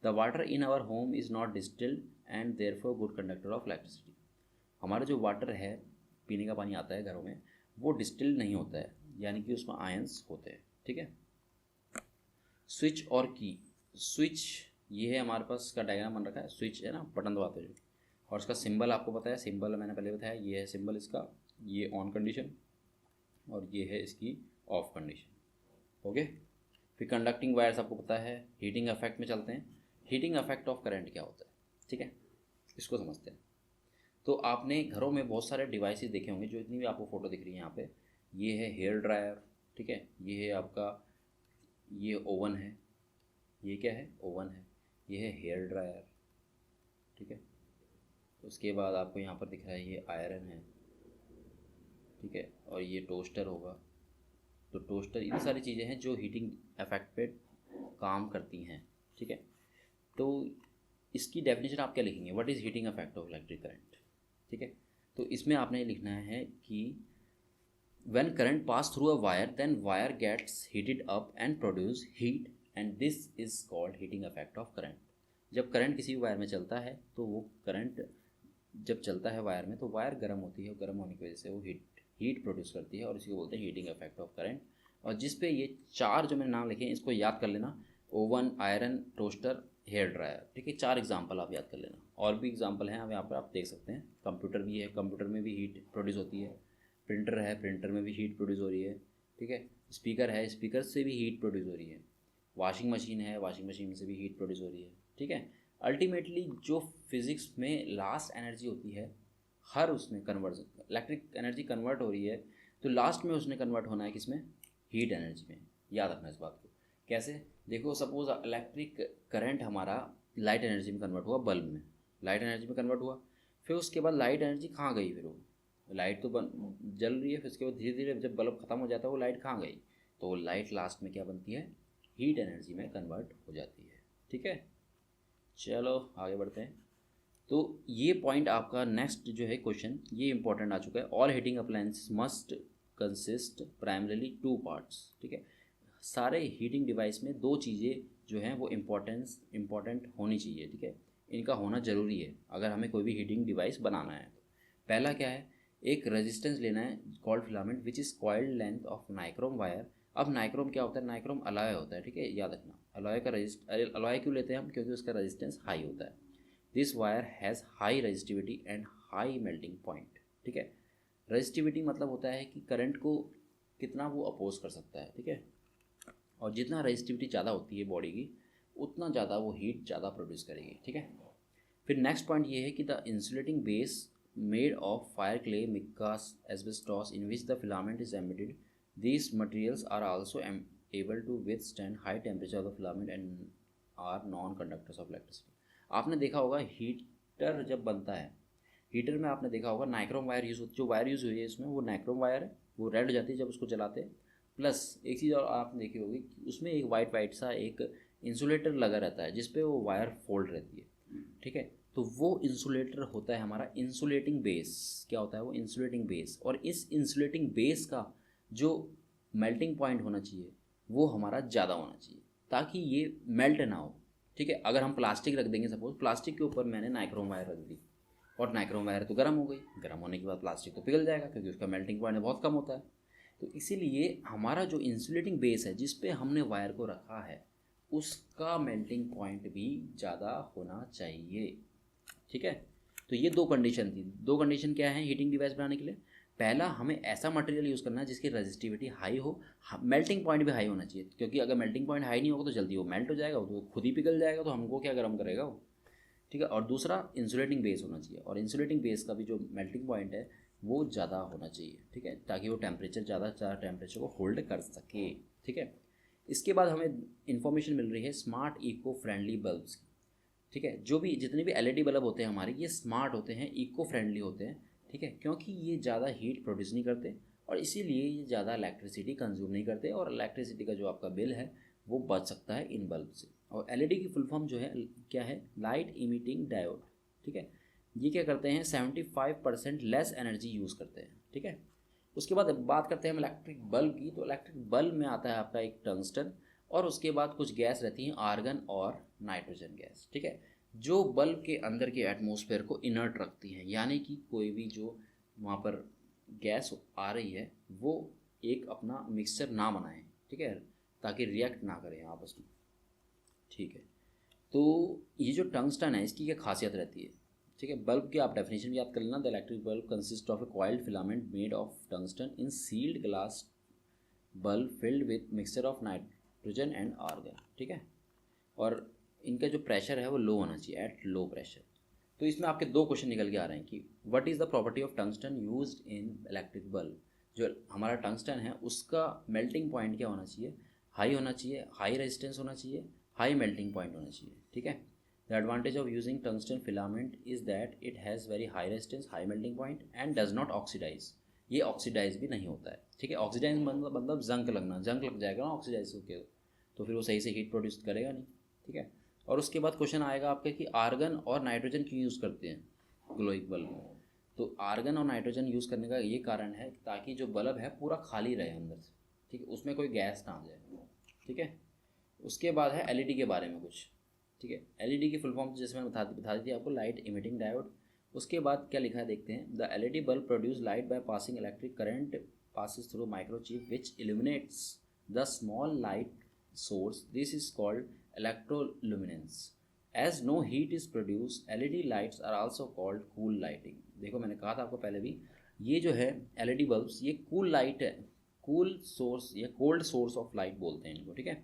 [SPEAKER 1] The water in our home is not distilled and therefore good conductor of electricity. हमारा जो वाटर है, पीने का पानी आता है घरों में, वो डिस्टिल्ड नहीं होता है, यानी कि उसमें आयंस होते हैं, ठीक है। स्विच और की, स्विच ये है हमारे पास, इसका डायग्राम बन रखा है, स्विच है ना, बटन दबाते हो जो, और इसका सिंबल आपको पता है, सिंबल मैंने पहले बताया, ये है सिंबल इसका, ये ऑन कंडीशन और ये है इसकी ऑफ कंडीशन, ओके। फिर कंडक्टिंग वायर्स आपको पता है। हीटिंग इफेक्ट में चलते हैं। हीटिंग इफेक्ट ऑफ करंट क्या होता है, ठीक है, इसको समझते हैं। तो आपने घरों में बहुत सारे डिवाइसेस देखे होंगे, जो इतनी भी आपको फोटो दिख रही है यहाँ पे, ये है हेयर ड्रायर, ठीक है, ये है आपका, ये ओवन है, ये क्या है, ओवन है, ये है हेयर ड्रायर, ठीक है। उसके बाद आपको यहाँ पर दिख रहा है ये आयरन है, ठीक है, और ये टोस्टर होगा। तो टोस्टर, ये सारी चीज़ें हैं जो हीटिंग इफेक्ट पे काम करती हैं, ठीक है। तो इसकी डेफिनेशन आप क्या लिखेंगे, what is heating effect of electric current, ठीक है। तो इसमें आपने लिखना है कि when current pass through a wire then wire gets heated up and produce heat and this is called heating effect of current। जब करंट किसी वायर में चलता है तो वो करंट जब चलता है वायर में तो वायर गर्म होती है, और गर्म होने की वजह से वो हीट प्रोड्यूस करती है, और इसी को बोलते हैं हीटिंग इफेक्ट ऑफ करंट। और जिस पे ये चार जो मैंने नाम लिखे हैं इसको याद कर लेना, oven, iron, toaster hair dryer, ठीक है। 4 एग्जांपल आप याद कर लेना, और भी एग्जांपल हैं अब यहाँ पर आप देख सकते हैं। कंप्यूटर भी है, कंप्यूटर में भी हीट प्रोड्यूस होती है। प्रिंटर है, प्रिंटर में भी हीट प्रोड्यूस हो रही है, ठीक है। स्पीकर है, स्पीकर से भी हीट प्रोड्यूस हो रही है। वॉशिंग मशीन है, वॉशिंग मशीन से भी हीट प्रोड्यूस हो रही है, ठीक है। अल्टीमेटली जो फिज़िक्स में लास्ट एनर्जी होती है, हर उसमें कन्वर्जन, इलेक्ट्रिक एनर्जी कन्वर्ट हो रही है, तो लास्ट में उसने कन्वर्ट होना है किसमें? हीट एनर्जी में। याद रखना इस बात को। कैसे? देखो, सपोज इलेक्ट्रिक करंट हमारा लाइट एनर्जी में कन्वर्ट हुआ, बल्ब में लाइट एनर्जी में कन्वर्ट हुआ, फिर उसके बाद लाइट एनर्जी कहाँ गई? फिर वो लाइट तो जल रही है, फिर उसके बाद धीरे धीरे जब बल्ब ख़त्म हो जाता है वो लाइट कहाँ गई? तो वो लाइट लास्ट में क्या बनती है? हीट एनर्जी में कन्वर्ट हो जाती है, ठीक है। चलो आगे बढ़ते हैं। तो ये पॉइंट आपका नेक्स्ट जो है क्वेश्चन, ये इंपॉर्टेंट आ चुका है। All heating appliances must consist primarily 2 parts, ठीक है। सारे हीटिंग डिवाइस में 2 चीज़ें जो हैं वो इम्पॉर्टेंट होनी चाहिए, ठीक है। इनका होना ज़रूरी है अगर हमें कोई भी हीटिंग डिवाइस बनाना है। पहला क्या है? एक रेजिस्टेंस लेना है called filament which is coiled length of nichrome wire. अब नाइक्रोम क्या होता है? नाइक्रोम अलॉय होता है, ठीक है, याद रखना। अलॉय का अलॉय क्यों लेते हैं हम? क्योंकि उसका रेजिस्टेंस हाई होता है। This wire has high resistivity and high melting point, ठीक है। रेजिस्टिविटी मतलब होता है कि करंट को कितना वो अपोज कर सकता है, ठीक है। और जितना रेजिस्टिविटी ज़्यादा होती है बॉडी की, उतना ज़्यादा वो हीट ज़्यादा प्रोड्यूस करेगी, ठीक है। फिर नेक्स्ट पॉइंट ये है कि the insulating base made of fire clay, Mika, asbestos in which the filament is embedded, these materials are also able to withstand high temperature of the filament and are non-conductors of electricity। आपने देखा होगा heater जब बनता है, heater में आपने देखा होगा नाइक्रोम वायर यूज़ होती है। जो वायर यूज़ हुई है इसमें वो नाइक्रोम वायर है, वो रेड हो जाती है जब उसको जलाते हैं। प्लस एक चीज़ और आपने देखी होगी कि उसमें एक वाइट सा एक इंसुलेटर लगा रहता है जिस पे वो वायर फोल्ड रहती है, ठीक है। तो वो इंसुलेटर होता है हमारा इंसुलेटिंग बेस। क्या होता है वो? Insulating base. और इस इंसुलेटिंग बेस का जो मेल्टिंग पॉइंट होना चाहिए वो हमारा ज़्यादा होना चाहिए ताकि ये मेल्ट ना हो, ठीक है। अगर हम प्लास्टिक रख देंगे, सपोज प्लास्टिक के ऊपर मैंने नाइक्रोम वायर रख दी और नाइक्रोम वायर तो गर्म हो गई, गर्म होने के बाद प्लास्टिक तो पिघल जाएगा क्योंकि उसका मेल्टिंग पॉइंट बहुत कम होता है। तो इसीलिए हमारा जो इंसुलेटिंग बेस है जिस पे हमने वायर को रखा है उसका मेल्टिंग पॉइंट भी ज़्यादा होना चाहिए, ठीक है। तो ये 2 कंडीशन थी। 2 कंडीशन क्या है हीटिंग डिवाइस बनाने के लिए? पहला, हमें ऐसा मटेरियल यूज़ करना है जिसकी रेजिस्टिविटी हाई हो, मेल्टिंग पॉइंट भी हाई होना चाहिए, क्योंकि अगर मेल्टिंग पॉइंट हाई नहीं होगा तो जल्दी वो मेल्ट हो जाएगा, वो तो खुद ही पिघल जाएगा, तो हमको क्या गर्म करेगा वो, ठीक है। और दूसरा, इंसुलेटिंग बेस होना चाहिए, और इंसुलेटिंग बेस का भी जो मेल्टिंग पॉइंट है वो ज़्यादा होना चाहिए, ठीक है, ताकि वो टेम्परेचर ज़्यादा टेम्परेचर को होल्ड कर सके, ठीक है। इसके बाद हमें इन्फॉर्मेशन मिल रही है स्मार्ट इको फ्रेंडली बल्ब्स की, ठीक है। जो भी जितने भी एलईडी बल्ब होते हैं हमारे, ये स्मार्ट होते हैं, इको फ्रेंडली होते हैं, ठीक है, क्योंकि ये ज़्यादा हीट प्रोड्यूस नहीं करते और इसीलिए ये ज़्यादा इलेक्ट्रिसिटी कंज्यूम नहीं करते, और इलेक्ट्रिसिटी का जो आपका बिल है वो बच सकता है इन बल्ब से। और एलईडी की फुल फॉर्म जो है क्या है? लाइट इमिटिंग डायोड, ठीक है। ये क्या करते हैं? 75% लेस एनर्जी यूज़ करते हैं, ठीक है। उसके बाद बात करते हैं हम इलेक्ट्रिक बल्ब की। तो इलेक्ट्रिक बल्ब में आता है आपका एक टंगस्टन, और उसके बाद कुछ गैस रहती हैं आर्गन और नाइट्रोजन गैस, ठीक है, जो बल्ब के अंदर के एटमॉस्फेयर को इनर्ट रखती हैं, यानी कि कोई भी जो वहाँ पर गैस आ रही है वो एक अपना मिक्सचर ना बनाए, ठीक है, ताकि रिएक्ट ना करें आपस में, ठीक है। तो ये जो टंगस्टन है इसकी क्या खासियत रहती है, ठीक है। बल्ब की आप डेफिनेशन भी याद कर लेना। The electric bulb consist of a coiled filament made of tungsten in sealed glass bulb filled with mixture of nitrogen and argon, ठीक है। और इनका जो प्रेशर है वो लो होना चाहिए, एट लो प्रेशर। तो इसमें आपके 2 क्वेश्चन निकल के आ रहे हैं कि what is the property of tungsten used in electric bulb. जो हमारा टंगस्टन है उसका मेल्टिंग पॉइंट क्या होना चाहिए? हाई होना चाहिए, हाई रेजिस्टेंस होना चाहिए, हाई मेल्टिंग पॉइंट होना चाहिए, ठीक है। The advantage of using tungsten filament is that it has very high resistance, high melting point and does not oxidise. ये ऑक्सीडाइज भी नहीं होता है, ठीक है। ऑक्सीडाइज मतलब जंक लगना, जंक लग जाएगा ना ऑक्सीडाइज होकर, तो फिर वो सही से हीट प्रोड्यूस करेगा नहीं, ठीक है। और उसके बाद क्वेश्चन आएगा आपके कि आर्गन और नाइट्रोजन क्यों यूज़ करते हैं ग्लोइंग बल्ब में। तो आर्गन और नाइट्रोजन यूज़ करने का ये कारण है ताकि जो बल्ब है पूरा खाली रहे अंदर से, ठीक है, उसमें कोई गैस ना आ जाए, ठीक है। उसके बाद है एलईडी के बारे में कुछ, ठीक है। एलईडी की फुल फॉर्म जैसे मैंने बता दी थी आपको, लाइट इमिटिंग डायोड। उसके बाद क्या लिखा है देखते हैं। The LED bulb produce light by passing electric current passes through microchip which illuminates the small light source. This is called electroluminescence. As no heat is produce LED lights are also called cool lighting. देखो मैंने कहा था आपको पहले भी, ये जो है एलईडी बल्ब्स ये कूल लाइट है, कूल सोर्स या कोल्ड सोर्स ऑफ लाइट बोलते हैं इनको, ठीक है।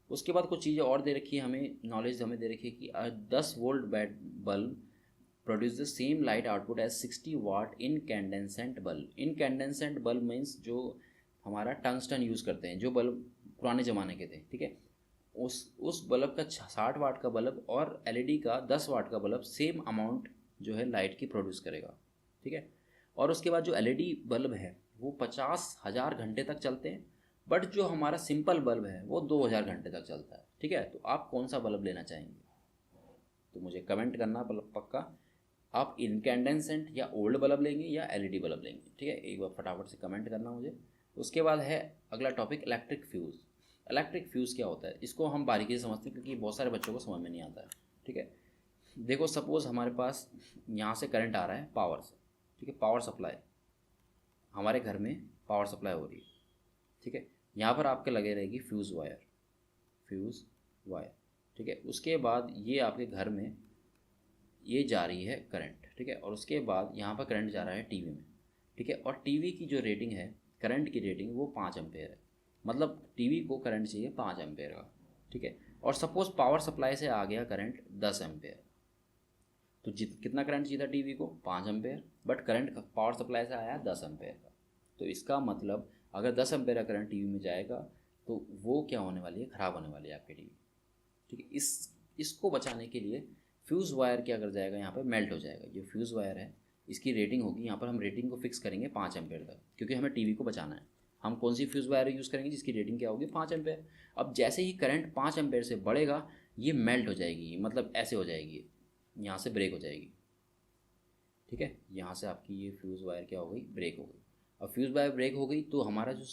[SPEAKER 1] उसके बाद कुछ चीज़ें और दे रखी है हमें, नॉलेज हमें दे रखी है कि 10 volt bat bulb produce the same light output as 60 watt incandescent bulb. Incandescent bulb means जो हमारा टंगस्टन यूज़ करते हैं, जो बल्ब पुराने ज़माने के थे, ठीक है, उस बल्ब का 60 वाट का बल्ब और एलईडी का 10 वाट का बल्ब सेम अमाउंट जो है लाइट की प्रोड्यूस करेगा, ठीक है। और उसके बाद जो एलईडी बल्ब है वो 50,000 घंटे तक चलते हैं, बट जो हमारा सिंपल बल्ब है वो 2000 घंटे तक चलता है, ठीक है। तो आप कौन सा बल्ब लेना चाहेंगे, तो मुझे कमेंट करना पक्का, आप इनकैंडेसेंट या ओल्ड बल्ब लेंगे या एलईडी बल्ब लेंगे, ठीक है, एक बार फटाफट से कमेंट करना मुझे। उसके बाद है अगला topic electric fuse. Electric fuse क्या होता है, इसको हम बारीकी से समझते हैं क्योंकि बहुत सारे बच्चों को समझ में नहीं आता है, ठीक है। देखो सपोज़ हमारे पास यहाँ से करंट आ रहा है पावर से, ठीक है, पावर सप्लाई हमारे घर में पावर सप्लाई हो रही है, ठीक है। यहाँ पर आपके लगे रहेगी फ्यूज़ वायर, ठीक है। उसके बाद ये आपके घर में ये जा रही है करंट, ठीक है, और उसके बाद यहाँ पर करंट जा रहा है टीवी में, ठीक है। और टीवी की जो रेटिंग है, करंट की रेटिंग वो 5 एम्पेयर है, मतलब टीवी को करंट चाहिए 5 एम्पेयर का, ठीक है। और सपोज़ पावर सप्लाई से आ गया करंट 10 एम्पेयर, तो कितना करंट चाहिए था टीवी को, 5 ampere, but current power supply से आया 10 एम्पेयर का। तो इसका मतलब अगर 10 एम्पेयर का करंट टीवी में जाएगा तो वो क्या होने वाली है, ख़राब होने वाली है आपकी टीवी, ठीक है। इसको बचाने के लिए फ्यूज़ वायर क्या कर जाएगा, यहाँ पर मेल्ट हो जाएगा। जो फ्यूज़ वायर है इसकी रेटिंग होगी, यहाँ पर हम रेटिंग को फिक्स करेंगे 5 एम्पेयर तक, क्योंकि हमें टीवी को बचाना है। हम कौन सी फ्यूज़ वायर यूज़ करेंगे जिसकी रेटिंग क्या होगी, 5 एम्पेयर। अब जैसे ही करंट 5 एम्पेयर से बढ़ेगा ये मेल्ट हो जाएगी, मतलब ऐसे हो जाएगी, यहाँ से ब्रेक हो जाएगी, ठीक है। यहाँ से आपकी ये फ्यूज़ वायर क्या हो गई, ब्रेक हो गई। अब फ्यूज़ वायर ब्रेक हो गई तो हमारा जो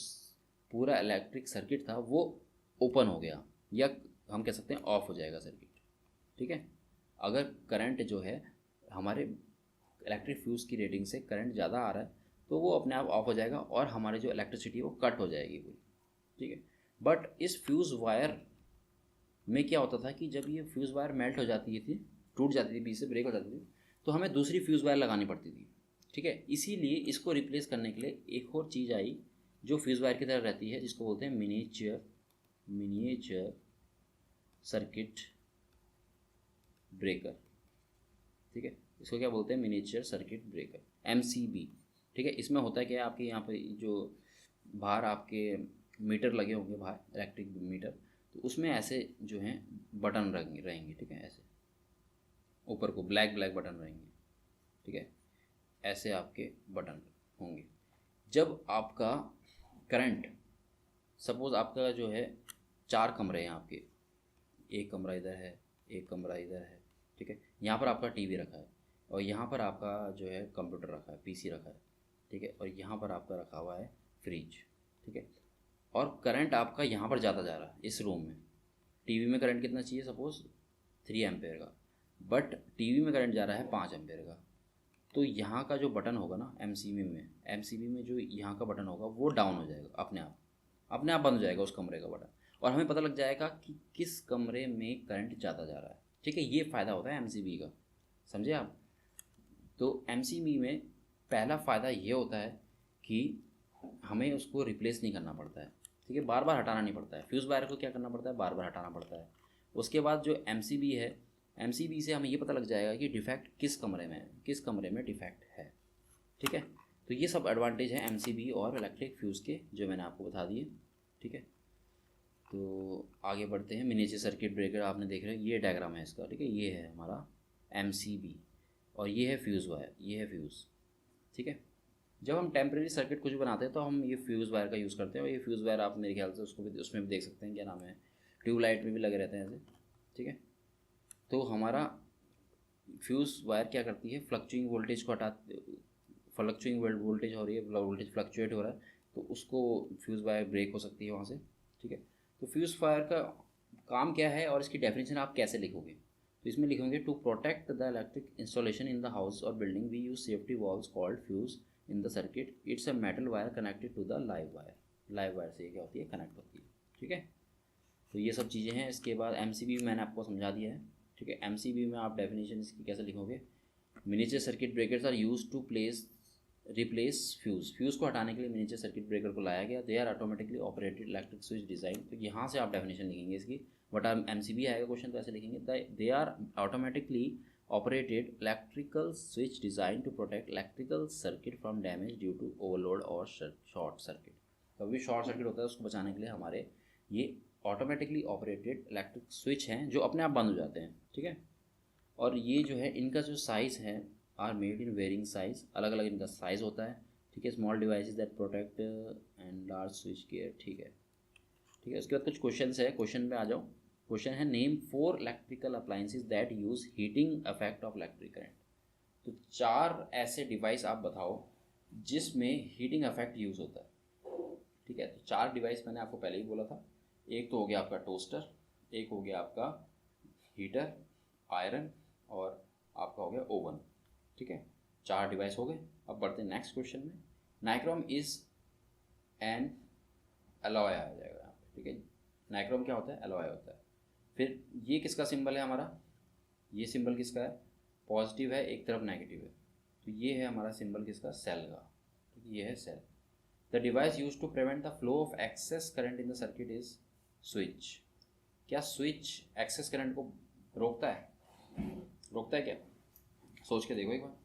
[SPEAKER 1] पूरा इलेक्ट्रिक सर्किट था वो ओपन हो गया, या हम कह सकते हैं ऑफ हो जाएगा सर्किट, ठीक है। अगर करंट जो है हमारे इलेक्ट्रिक फ्यूज़ की रेटिंग से करंट ज़्यादा आ रहा है तो वो अपने आप ऑफ हो जाएगा और हमारी जो इलेक्ट्रिसिटी वो कट हो जाएगी पूरी, ठीक है। बट इस फ्यूज़ वायर में क्या होता था कि जब ये फ्यूज़ वायर मेल्ट हो जाती थी, टूट जाती थी, बीच से ब्रेक हो जाती थी, तो हमें दूसरी फ्यूज़ वायर लगानी पड़ती थी, ठीक है। इसीलिए इसको रिप्लेस करने के लिए एक और चीज़ आई जो फ्यूज़ वायर की तरह रहती है, जिसको बोलते हैं मिनिएचर सर्किट ब्रेकर, ठीक है। इसको क्या बोलते हैं, मिनिएचर सर्किट ब्रेकर, MCB, ठीक है। इसमें होता है क्या, आपके यहाँ पे जो बाहर आपके मीटर लगे होंगे, बाहर इलेक्ट्रिक मीटर, तो उसमें ऐसे जो हैं बटन रहेंगे, ठीक है, ऐसे ऊपर को ब्लैक बटन रहेंगे, ठीक है, ऐसे आपके बटन होंगे। जब आपका करंट, सपोज़ आपका जो है 4 कमरे हैं आपके, एक कमरा इधर है, एक कमरा इधर है, ठीक है। यहाँ पर आपका टीवी रखा है और यहाँ पर आपका जो है कंप्यूटर रखा है, PC रखा है, ठीक है, और यहाँ पर आपका रखा हुआ है फ्रिज, ठीक है। और करंट आपका यहाँ पर जाता जा रहा है इस रूम में। टीवी में करंट कितना चाहिए, सपोज़ 3 एम्पेयर का, बट टीवी में करंट जा रहा है 5 एम्पेयर का। तो यहाँ का जो बटन होगा ना MCB में जो यहाँ का बटन होगा वो डाउन हो जाएगा, अपने आप बंद हो जाएगा उस कमरे का बटन, और हमें पता लग जाएगा कि किस कमरे में करंट ज़्यादा जा रहा है, ठीक है। ये फ़ायदा होता है MCB का, समझे आप। तो MCB में पहला फ़ायदा ये होता है कि हमें उसको रिप्लेस नहीं करना पड़ता है, ठीक है, बार बार हटाना नहीं पड़ता है। फ्यूज़ वायर को क्या करना पड़ता है, बार बार हटाना पड़ता है। उसके बाद जो MCB है, MCB से हमें ये पता लग जाएगा कि डिफेक्ट किस कमरे में है, किस कमरे में डिफेक्ट है, ठीक है। तो ये सब एडवांटेज है MCB और इलेक्ट्रिक फ्यूज़ के, जो मैंने आपको बता दिए, ठीक है। तो आगे बढ़ते हैं। मिनिएचर सर्किट ब्रेकर आपने देख रहे हैं, ये डायग्राम है इसका, ठीक है। ये है हमारा MCB और ये है फ्यूज़ वायर, ये है फ्यूज़, ठीक है। जब हम टेम्प्रेरी सर्किट कुछ बनाते हैं तो हम ये फ्यूज़ वायर का यूज़ करते हैं, और ये फ्यूज़ वायर आप मेरे ख्याल से उसमें भी देख सकते हैं, क्या नाम है, ट्यूबलाइट में भी लगे रहते हैं ऐसे, ठीक है। तो हमारा फ्यूज़ वायर क्या करती है, फ्लक्चुइंग वोल्टेज को फ्लक्चुइंग वोल्टेज हो रही है, वोल्टेज फ्लक्चुएट हो रहा है, तो उसको फ्यूज़ वायर ब्रेक हो सकती है वहाँ से, ठीक है। तो फ्यूज़ वायर का काम क्या है और इसकी डेफिनेशन आप कैसे लिखोगे, तो इसमें लिखोगे, to protect the electric installation in the house और building we use safety walls called fuse in the circuit. It's a metal wire connected to the live wire से क्या होती है, कनेक्ट होती है, ठीक है। तो ये सब चीज़ें हैं। इसके बाद MCB मैंने आपको समझा दिया है, ठीक है। एमसीबी में आप डेफिनेशन इसकी कैसे लिखोगे, miniature circuit breakers are used to replace fuse को हटाने के लिए मिनिएचर सर्किट ब्रेकर को लाया गया। They are automatically operated electric switch design, तो यहाँ से आप डेफिनेशन लिखेंगे इसकी। बट आप एमसीबी आएगा क्वेश्चन तो ऐसे लिखेंगे, they are automatically operated electrical switch design to protect electrical circuit from damage due to overload और शॉर्ट सर्किट। कभी शॉर्ट सर्किट होता है उसको बचाने के लिए हमारे ये ऑटोमेटिकली ऑपरेटेड इलेक्ट्रिक स्विच हैं जो अपने आप बंद हो जाते हैं, ठीक है। और ये जो है इनका जो साइज़ है are made in varying size, अलग अलग इनका साइज़ होता है, ठीक है। Small devices that protect and large switchgear, ठीक है, ठीक है। उसके बाद कुछ क्वेश्चन है, क्वेश्चन पे आ जाओ। क्वेश्चन है name 4 electrical appliances that use heating effect of electric current. तो 4 ऐसे डिवाइस आप बताओ जिसमें हीटिंग इफेक्ट यूज़ होता है, ठीक है। तो 4 डिवाइस मैंने आपको पहले ही बोला था। एक तो हो गया आपका टोस्टर, एक हो गया आपका हीटर, आयरन, और आपका हो गया ओवन, ठीक है। 4 डिवाइस हो गए। अब बढ़ते हैं नेक्स्ट क्वेश्चन में। नाइक्रोम इज एन अलॉय आ जाएगा यहाँ पे, ठीक है। नाइक्रोम क्या होता है, अलॉय होता है। फिर ये किसका सिंबल है हमारा, ये सिंबल किसका है, पॉजिटिव है, एक तरफ नेगेटिव है, तो ये है हमारा सिंबल किसका, सेल का, ठीक है, ये है cell. The device use to prevent the flow of excess current in the circuit is switch. क्या स्विच एक्सेस करंट को रोकता है, रोकता है क्या, सोच के देखो एक बार।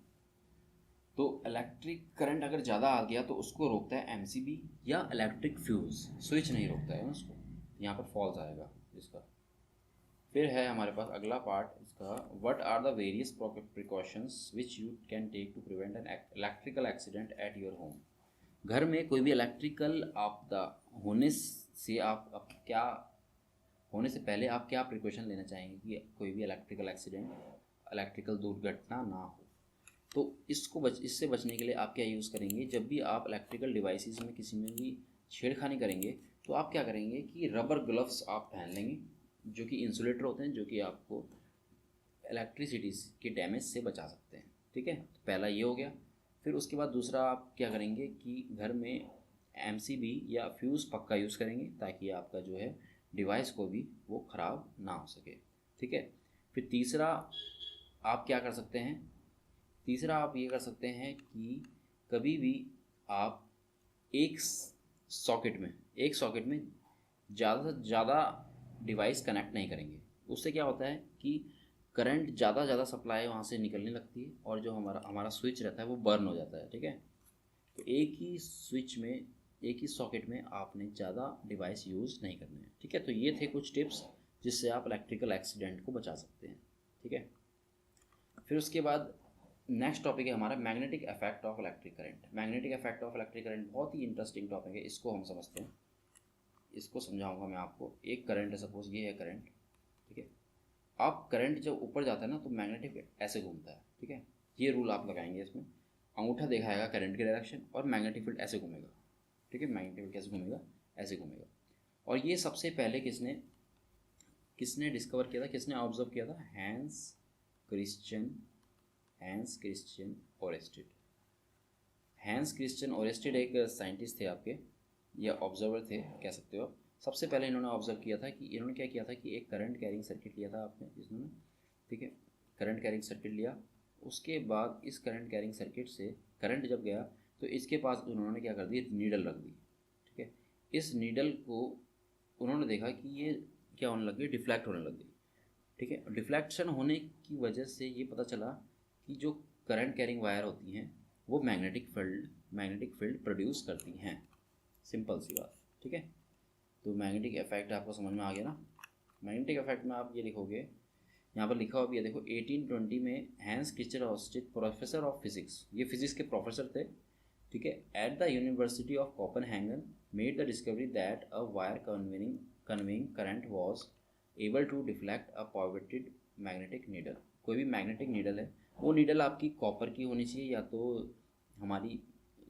[SPEAKER 1] तो इलेक्ट्रिक करंट अगर ज़्यादा आ गया तो उसको रोकता है एमसीबी या इलेक्ट्रिक फ्यूज, स्विच नहीं रोकता है उसको, यहाँ पर फॉल्स आएगा इसका। फिर है हमारे पास अगला पार्ट इसका, what are the various precautions which you can take to prevent an electrical accident at your home. घर में कोई भी इलेक्ट्रिकल आपदा होने से आप क्या, होने से पहले आप क्या प्रिकॉशन लेना चाहेंगे कि कोई भी इलेक्ट्रिकल एक्सीडेंट, इलेक्ट्रिकल दुर्घटना ना हो। तो इससे बचने के लिए आप क्या यूज़ करेंगे, जब भी आप इलेक्ट्रिकल डिवाइसेस में किसी में भी छेड़खानी करेंगे तो आप क्या करेंगे कि रबर ग्लव्स आप पहन लेंगे जो कि इंसुलेटर होते हैं, जो कि आपको इलेक्ट्रिसिटी के डैमेज से बचा सकते हैं, ठीक है। तो पहला ये हो गया। फिर उसके बाद दूसरा आप क्या करेंगे कि घर में एमसीबी या फ्यूज़ पक्का यूज़ करेंगे ताकि आपका जो है डिवाइस को भी वो ख़राब ना हो सके, ठीक है। फिर तीसरा आप क्या कर सकते हैं, तीसरा आप ये कर सकते हैं कि कभी भी आप एक सॉकेट में ज़्यादा से ज़्यादा डिवाइस कनेक्ट नहीं करेंगे। उससे क्या होता है कि करंट ज़्यादा सप्लाई वहाँ से निकलने लगती है और जो हमारा स्विच रहता है वो बर्न हो जाता है, ठीक है। तो एक ही स्विच में, एक ही सॉकेट में आपने ज़्यादा डिवाइस यूज़ नहीं करने हैं, ठीक है। तो ये थे कुछ टिप्स जिससे आप इलेक्ट्रिकल एक्सीडेंट को बचा सकते हैं, ठीक है। फिर उसके बाद नेक्स्ट टॉपिक है हमारा magnetic effect of electric current. Magnetic effect of electric current बहुत ही इंटरेस्टिंग टॉपिक है, इसको हम समझते हैं, इसको समझाऊंगा मैं आपको। एक करंट है, सपोज ये है करंट, ठीक है। आप करंट जब ऊपर जाता है ना तो मैग्नेटिक ऐसे घूमता है, ठीक है। ये रूल आप लगाएंगे इसमें, अंगूठा दिखाएगा करंट की डायरेक्शन और मैग्नेटिक फील्ड ऐसे घूमेगा, ठीक है। मैग्नेटिक फील्ड कैसे घूमेगा, ऐसे घूमेगा। और ये सबसे पहले किसने डिस्कवर किया था, किसने ऑब्जर्व किया था, hence Christian Oersted. Hence Christian Oersted एक साइंटिस्ट थे आपके, या ऑब्जर्वर थे कह सकते हो। सबसे पहले इन्होंने ऑब्जर्व किया था कि इन्होंने क्या किया था कि एक करंट कैरिंग सर्किट लिया था आपने इसमें, ठीक है। करंट कैरिंग सर्किट लिया, उसके बाद इस करंट कैरिंग सर्किट से करंट जब गया तो इसके पास उन्होंने क्या कर दी, नीडल रख दी, ठीक है। इस नीडल को उन्होंने देखा कि ये क्या होने लग गई, डिफ्लेक्ट होने लग गई, ठीक है। डिफ्लेक्शन होने की वजह से ये पता चला कि जो करंट कैरिंग वायर होती हैं वो मैग्नेटिक फील्ड प्रोड्यूस करती हैं, सिंपल सी बात, ठीक है। तो मैग्नेटिक इफेक्ट आपको समझ में आ गया ना। मैग्नेटिक इफेक्ट में आप ये लिखोगे, यहाँ पर लिखा हुआ भी है देखो, 1820 में Hans Christian Oersted, professor of physics, ये फिजिक्स के प्रोफेसर थे, ठीक है, at the university of Copenhagen, made the discovery that a wire conveying current was able to deflect a positive magnetic needle. कोई भी मैग्नेटिक नीडल है, वो needle आपकी कॉपर की होनी चाहिए या तो हमारी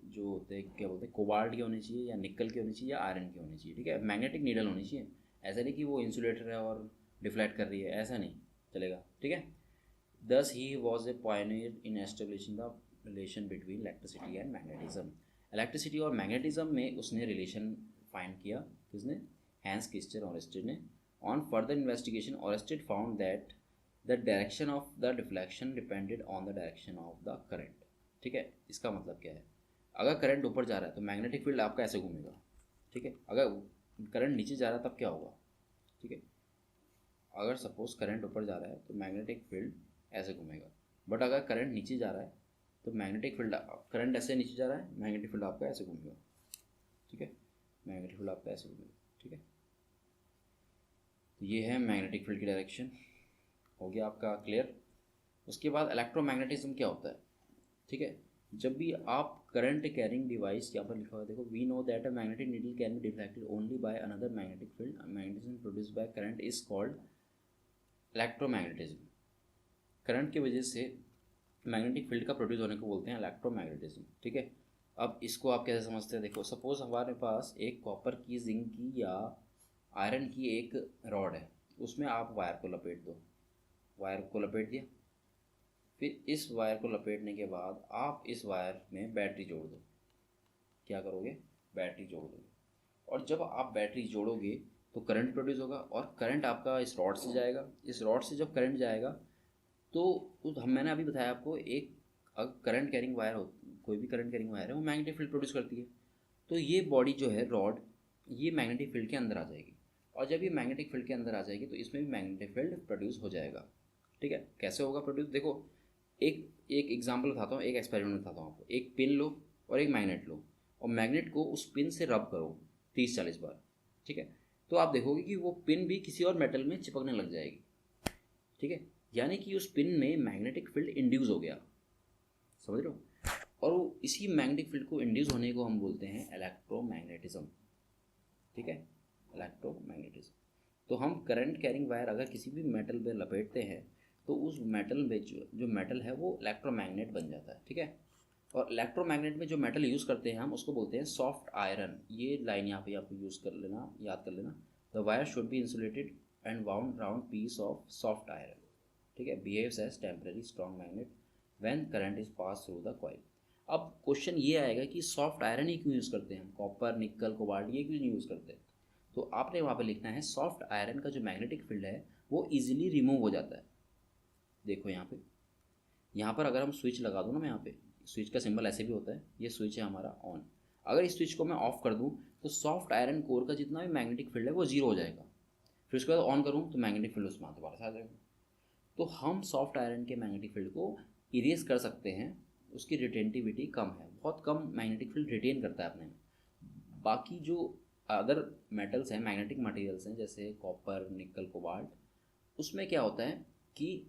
[SPEAKER 1] जो होते हैं क्या बोलते हैं कोबाल्ट की होनी चाहिए, या निकल की होनी चाहिए, या आयरन की होनी चाहिए, ठीक है। मैग्नेटिक नीडल होनी चाहिए, ऐसा नहीं कि वो इंसुलेटर है और डिफ्लेक्ट कर रही है, ऐसा नहीं चलेगा, ठीक है। दस he was a Pioneer in establishing the relation between electricity and magnetism. Electricity और मैग्नेटिज्म में उसने रिलेशन फाइंड किया, किसने, हैंस क्रिश्चियन ओरेस्टेड ने। On further investigation Oersted found that the direction of the deflection depended on the direction of the current. ठीक है, इसका मतलब क्या है, अगर करंट ऊपर जा रहा है तो मैग्नेटिक फील्ड आपका ऐसे घूमेगा। ठीक है, अगर करंट नीचे जा रहा है तब क्या होगा। ठीक है, अगर सपोज करंट ऊपर जा रहा है तो मैग्नेटिक फील्ड ऐसे घूमेगा, बट अगर करंट नीचे जा रहा है तो मैग्नेटिक फील्ड, करंट ऐसे नीचे जा रहा है, मैग्नेटिक फील्ड आपका ऐसे घूमेगा। ठीक है, मैग्नेटिक फील्ड आपका ऐसे घूमेगा। ठीक है, तो ये है मैग्नेटिक फील्ड की डायरेक्शन। हो गया आपका क्लियर। उसके बाद इलेक्ट्रोमैग्नेटिज्म क्या होता है। ठीक है, जब भी आप करंट कैरिंग डिवाइस, यहाँ पर लिखा हुआ है देखो, we know that a magnetic needle can be deflected only by another magnetic field, magnetism produced by current is called electromagnetism. Current की वजह से मैग्नेटिक फील्ड का प्रोड्यूस होने को बोलते हैं इलेक्ट्रोमैग्नेटिज्म। ठीक है, अब इसको आप कैसे समझते हैं, देखो सपोज हमारे पास एक कॉपर की, जिंक की या आयरन की एक रॉड है, उसमें आप वायर को लपेट दो, वायर को लपेट दिया, फिर इस वायर को लपेटने के बाद आप इस वायर में बैटरी जोड़ दो। क्या करोगे, बैटरी जोड़ दोगे, और जब आप बैटरी जोड़ोगे तो करंट प्रोड्यूस होगा, और करंट आपका इस रॉड से जाएगा। इस रॉड से जब करंट जाएगा तो हम, मैंने अभी बताया आपको, एक अगर करंट कैरिंग वायर हो, कोई भी करंट कैरिंग वायर है, वो मैग्नेटिक फील्ड प्रोड्यूस करती है। तो ये बॉडी जो है रॉड, ये मैग्नेटिक फील्ड के अंदर आ जाएगी, और जब ये मैग्नेटिक फील्ड के अंदर आ जाएगी तो इसमें भी मैग्नेटिक फील्ड प्रोड्यूस हो जाएगा। ठीक है, कैसे होगा प्रोड्यूस, देखो एक एक एग्जांपल बताता हूँ, एक एक्सपेरिमेंट बताता हूँ आपको। एक पिन लो और एक मैग्नेट लो, और मैग्नेट को उस पिन से रब करो 30-40 बार। ठीक है, तो आप देखोगे कि वो पिन भी किसी और मेटल में चिपकने लग जाएगी। ठीक है, यानी कि उस पिन में मैग्नेटिक फील्ड इंड्यूस हो गया, समझ रहे हो। और वो इसी मैग्नेटिक फील्ड को इंड्यूस होने को हम बोलते हैं इलेक्ट्रोमैग्नेटिज्म। ठीक है, इलेक्ट्रोमैग्नेटिज्म। तो हम करंट कैरिंग वायर अगर किसी भी मेटल पे लपेटते हैं तो उस मेटल में जो मेटल है वो इलेक्ट्रोमैग्नेट बन जाता है। ठीक है, और इलेक्ट्रोमैग्नेट में जो मेटल यूज़ करते हैं हम उसको बोलते हैं सॉफ्ट आयरन। ये लाइन यहाँ पे आपको यूज़ कर लेना, याद कर लेना। The wire should be insulated and wound round piece of soft iron. ठीक है, behaves as temporary strong magnet when current is pass through the coil. अब क्वेश्चन ये आएगा कि सॉफ्ट आयरन ही क्यों यूज़ करते हैं हम, कॉपर, निकल, कोबाल्ट ये क्यों नहीं यूज़ करते। तो आपने वहाँ पे लिखना है सॉफ्ट आयरन का जो मैग्नेटिक फील्ड है वो इजीली रिमूव हो जाता है। देखो यहाँ पे, यहाँ पर अगर हम स्विच लगा दूँ ना, मैं यहाँ पे स्विच का सिंबल ऐसे भी होता है, ये स्विच है हमारा ऑन। अगर इस स्विच को मैं ऑफ कर दूँ तो सॉफ्ट आयरन कोर का जितना भी मैग्नेटिक फील्ड है वो जीरो हो जाएगा। फिर उसके बाद ऑन करूँ तो मैग्नेटिक फील्ड उसमें दोबारा से आ जाएगा। तो हम सॉफ्ट आयरन के मैग्नेटिक फील्ड को इरेज कर सकते हैं, उसकी रिटेंटिविटी कम है, बहुत कम मैग्नेटिक फील्ड रिटेन करता है अपने में। बाकी जो अदर मेटल्स हैं, मैग्नेटिक मटेरियल्स हैं, जैसे कॉपर, निकल, कोबाल्ट, उसमें क्या होता है कि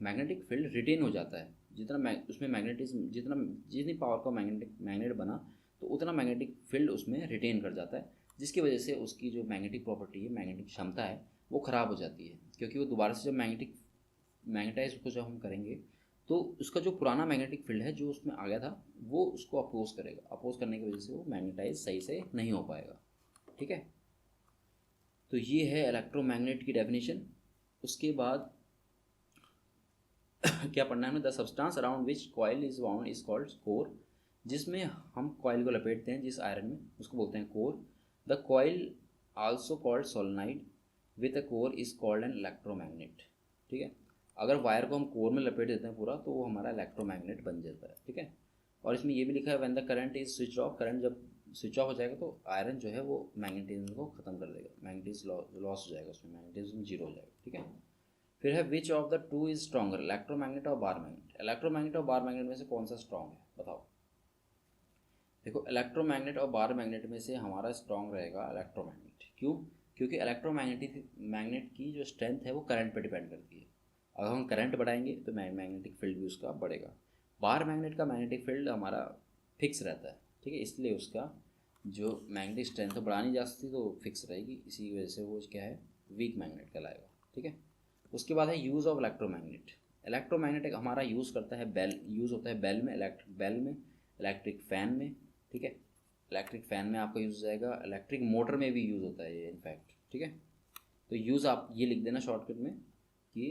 [SPEAKER 1] मैग्नेटिक फील्ड रिटेन हो जाता है। जितना उसमें मैग्नेटिज्म, जितनी पावर का मैग्नेट बना तो उतना मैग्नेटिक फील्ड उसमें रिटेन कर जाता है, जिसकी वजह से उसकी जो मैग्नेटिक प्रॉपर्टी है, मैग्नेटिक क्षमता है, वो ख़राब हो जाती है। क्योंकि वो दोबारा से जब मैग्नेटाइज को जब हम करेंगे तो उसका जो पुराना मैग्नेटिक फील्ड है जो उसमें आ गया था वो उसको अपोज करेगा, अपोज करने की वजह से वो मैग्नेटाइज सही से नहीं हो पाएगा। ठीक है, तो ये है इलेक्ट्रोमैग्नेट की डेफिनेशन। उसके बाद क्या पढ़ना है हमें, the substance around which coil is wound is called core. जिसमें हम कॉइल को लपेटते हैं जिस आयरन में, उसको बोलते हैं core. The coil also called solenoid with a core is called an electromagnet. ठीक है, अगर वायर को हम कोर में लपेट देते हैं पूरा तो वो हमारा इलेक्ट्रोमैग्नेट बन जाता है। ठीक है, और इसमें ये भी लिखा है when the current is switch off, current जब स्विच ऑफ हो जाएगा तो आयरन जो है वो मैग्नेटिज्म को ख़त्म कर देगा, मैग्नेटिज्म लॉस हो जाएगा, उसमें मैग्नेटिज्म जीरो हो जाएगा। ठीक है, फिर है which of the two is stronger, electromagnet और बार मैग्नेट। इलेक्ट्रोमैग्नेट और बार मैग्नेट में से कौन सा स्ट्रॉन्ग है बताओ। देखो इलेक्ट्रोमैग्नेट और बार मैग्नेट में से हमारा स्ट्रॉन्ग रहेगा इलेक्ट्रोमैग्नेट। क्यों, क्योंकि मैग्नेट की जो स्ट्रेंथ है वो करंट पर डिपेंड करती है। अगर हम करंट बढ़ाएंगे तो मैग्नेटिक फील्ड भी उसका बढ़ेगा। बार मैग्नेट का मैग्नेटिक फील्ड हमारा फिक्स रहता है। ठीक है, इसलिए उसका जो मैग्नेटिक स्ट्रेंथ तो बढ़ा नहीं जा सकती तो फिक्स रहेगी, इसी वजह से वो क्या है, वीक मैग्नेट कहलाएगा। ठीक है, उसके बाद है यूज़ ऑफ इलेक्ट्रोमैग्नेट। इलेक्ट्रोमैग्नेट हमारा यूज़ करता है बेल, यूज़ होता है बेल में, इलेक्ट्रिक बेल में, इलेक्ट्रिक फ़ैन में। ठीक है, इलेक्ट्रिक फ़ैन में आपका यूज़ हो जाएगा, इलेक्ट्रिक मोटर में भी यूज़ होता है ये इनफैक्ट। ठीक है, तो यूज़ आप ये लिख देना शॉर्टकट में कि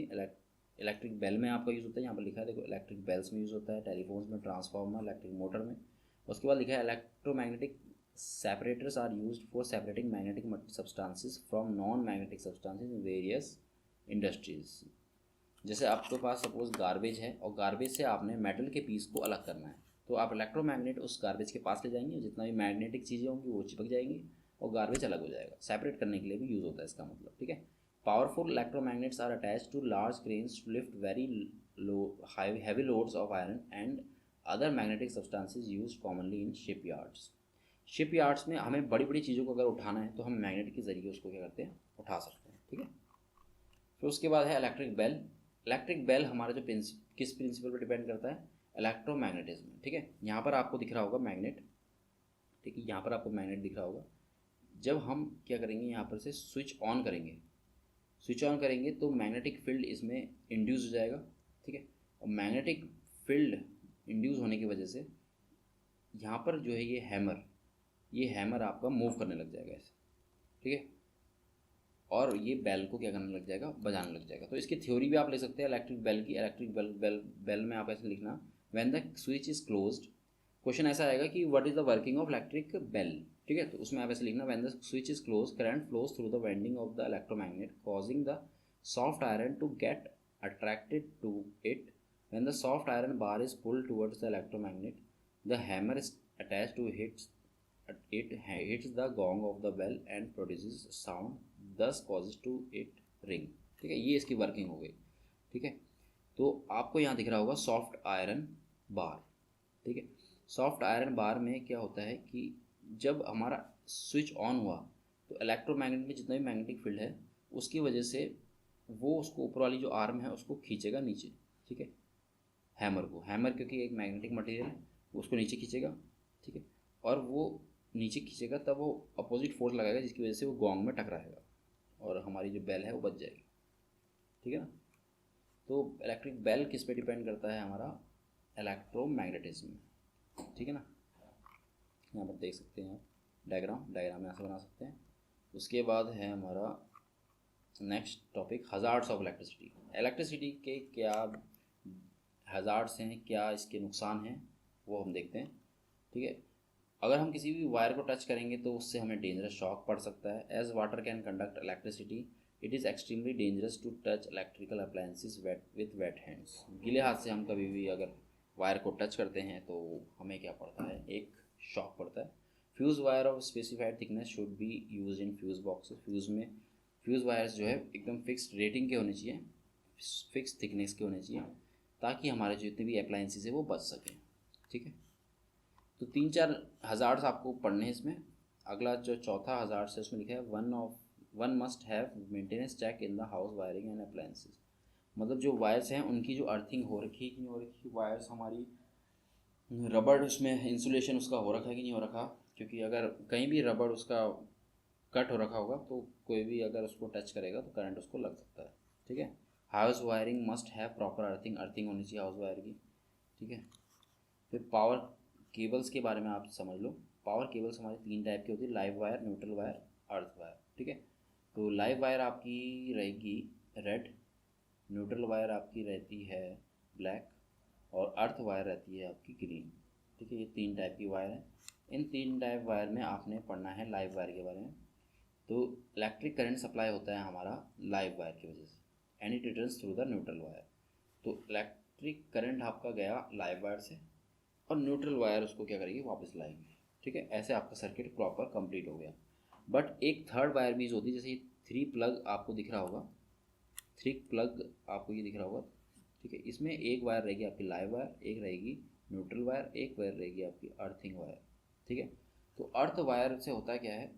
[SPEAKER 1] इलेक्ट्रिक बेल में आपका यूज़ होता है, यहाँ पर लिखा है देखो, इलेक्ट्रिक बेल्स में यूज़ होता है, टेलीफोन्स में, ट्रांसफार्मर, इलेक्ट्रिक मोटर में। उसके बाद लिखा है electromagnetic separators are used for separating magnetic substances from non magnetic substances in various industries. जैसे आपके पास सपोज गार्बेज है और गार्बेज से आपने मेटल के पीस को अलग करना है, तो आप इलेक्ट्रोमैग्नेट उस गार्बेज के पास ले जाएंगे, जितना भी मैग्नेटिक चीज़ें होंगी वो चिपक जाएंगी और गार्बेज अलग हो जाएगा। सेपरेट करने के लिए भी यूज़ होता है इसका मतलब, ठीक है। Powerful electromagnets are attach to large cranes to lift very low heavy loads of iron and other magnetic substances use commonly in shipyards. Shipyards में हमें बड़ी बड़ी चीज़ों को अगर उठाना है तो हम मैग्नेट के ज़रिए उसको क्या करते हैं, उठा सकते हैं, ठीक है। फिर उसके बाद है इलेक्ट्रिक बेल। इलेक्ट्रिक बेल हमारा जो किस प्रिंसिपल पर डिपेंड करता है, इलेक्ट्रोमैग्नेटिज्म, ठीक है। यहाँ पर आपको दिख रहा होगा मैग्नेट, ठीक है, यहाँ पर आपको मैग्नेट दिख रहा होगा। जब हम क्या करेंगे, यहाँ पर से स्विच ऑन करेंगे, स्विच ऑन करेंगे तो मैग्नेटिक फील्ड इसमें इंड्यूस हो जाएगा, ठीक है। और मैग्नेटिक फील्ड इंड्यूस होने की वजह से यहाँ पर जो है ये हैमर आपका मूव करने लग जाएगा ऐसे, ठीक है। और ये बेल को क्या करने लग जाएगा, बजाने लग जाएगा। तो इसकी थ्योरी भी आप ले सकते हैं इलेक्ट्रिक बेल की। इलेक्ट्रिक बेल में आप ऐसे लिखना, when the switch is closed, question ऐसा आएगा कि what is the working of electric bell, ठीक है। तो उसमें आप ऐसे लिखना, when the switch is close current flows through the winding of the electromagnet causing the soft iron to get attracted to it, when the soft iron bar is pulled towards the electromagnet, the hammer is attached to it hits the gong of the bell and produces sound, thus causes to it ring, ठीक है। ये इसकी working हो गई, ठीक है। तो आपको यहाँ दिख रहा होगा सॉफ्ट आयरन बार, ठीक है। सॉफ्ट आयरन बार में क्या होता है कि जब हमारा स्विच ऑन हुआ तो इलेक्ट्रोमैग्नेट में जितना भी मैग्नेटिक फील्ड है उसकी वजह से वो उसको ऊपर वाली जो आर्म है उसको खींचेगा नीचे, ठीक है। हैमर क्योंकि एक मैग्नेटिक मटेरियल है, उसको नीचे खींचेगा, ठीक है। और वो नीचे खींचेगा तब वो अपोजिट फोर्स लगाएगा जिसकी वजह से वो गोंग में टकराएगा और हमारी जो बेल है वो बच जाएगी, ठीक है ना। तो इलेक्ट्रिक बेल किस पे डिपेंड करता है, हमारा इलेक्ट्रोमैग्नेटिज्म, ठीक है ना। यहाँ पर देख सकते हैं आप डायग्राम यहाँ से बना सकते हैं। उसके बाद है हमारा next topic hazards of electricity. Electricity के क्या हज़ार्ड्स हैं, क्या इसके नुकसान हैं, वो हम देखते हैं, ठीक है। अगर हम किसी भी वायर को टच करेंगे तो उससे हमें डेंजरस शॉक पड़ सकता है। As water can conduct electricity, it is extremely dangerous to touch electrical appliances with wet hands. गीले हाथ से हम कभी भी अगर वायर को टच करते हैं तो हमें क्या पड़ता है, एक शॉक पड़ता है। Fuse wire of specified thickness should be use in fuse boxes. Fuse wires जो है एकदम फिक्स्ड रेटिंग के होने चाहिए, फिक्स थिकनेस के होने चाहिए, ताकि हमारे जितने भी अप्लायंसेस है वो बच सकें, ठीक है। तो 3-4 हज़ार्ड्स आपको पढ़ने हैं इसमें। अगला जो चौथा हज़ार्ड है उसमें लिखा है one must have maintenance check in the house wiring and appliances. मतलब जो वायर्स हैं उनकी जो अर्थिंग हो रखी है कि नहीं हो रखी, वायर्स हमारी रबड़ उसमें इंसुलेशन उसका हो रखा है कि नहीं हो रखा, क्योंकि अगर कहीं भी रबड़ उसका कट हो रखा होगा तो कोई भी अगर उसको टच करेगा तो करंट उसको लग सकता है, ठीक है। House wiring must have proper earthing होनी चाहिए हाउस वायर की, ठीक है। फिर पावर केबल्स के बारे में आप समझ लो। पावर केबल्स हमारी 3 टाइप की होती है, live wire, neutral wire, earth wire, ठीक है। तो लाइव वायर आपकी रहेगी रेड, न्यूट्रल वायर आपकी रहती है ब्लैक और अर्थ वायर रहती है आपकी ग्रीन, ठीक है। ये 3 टाइप की वायर है। इन 3 टाइप वायर में आपने पढ़ना है लाइव वायर के बारे में। तो इलेक्ट्रिक करंट सप्लाई होता है हमारा लाइव वायर की वजह से and it returns through the neutral wire. तो इलेक्ट्रिक करंट आपका गया लाइव वायर से और न्यूट्रल वायर उसको क्या करेगी, वापस लाएगी, ठीक है। ऐसे आपका सर्किट प्रॉपर कंप्लीट हो गया। बट एक थर्ड वायर भी होती है, जैसे 3 प्लग आपको दिख रहा होगा, 3 प्लग आपको ये दिख रहा होगा, ठीक है। इसमें एक वायर रहेगी आपकी लाइव वायर, एक रहेगी न्यूट्रल वायर, एक वायर रहेगी आपकी अर्थिंग वायर, ठीक है। तो अर्थ वायर से होता क्या है,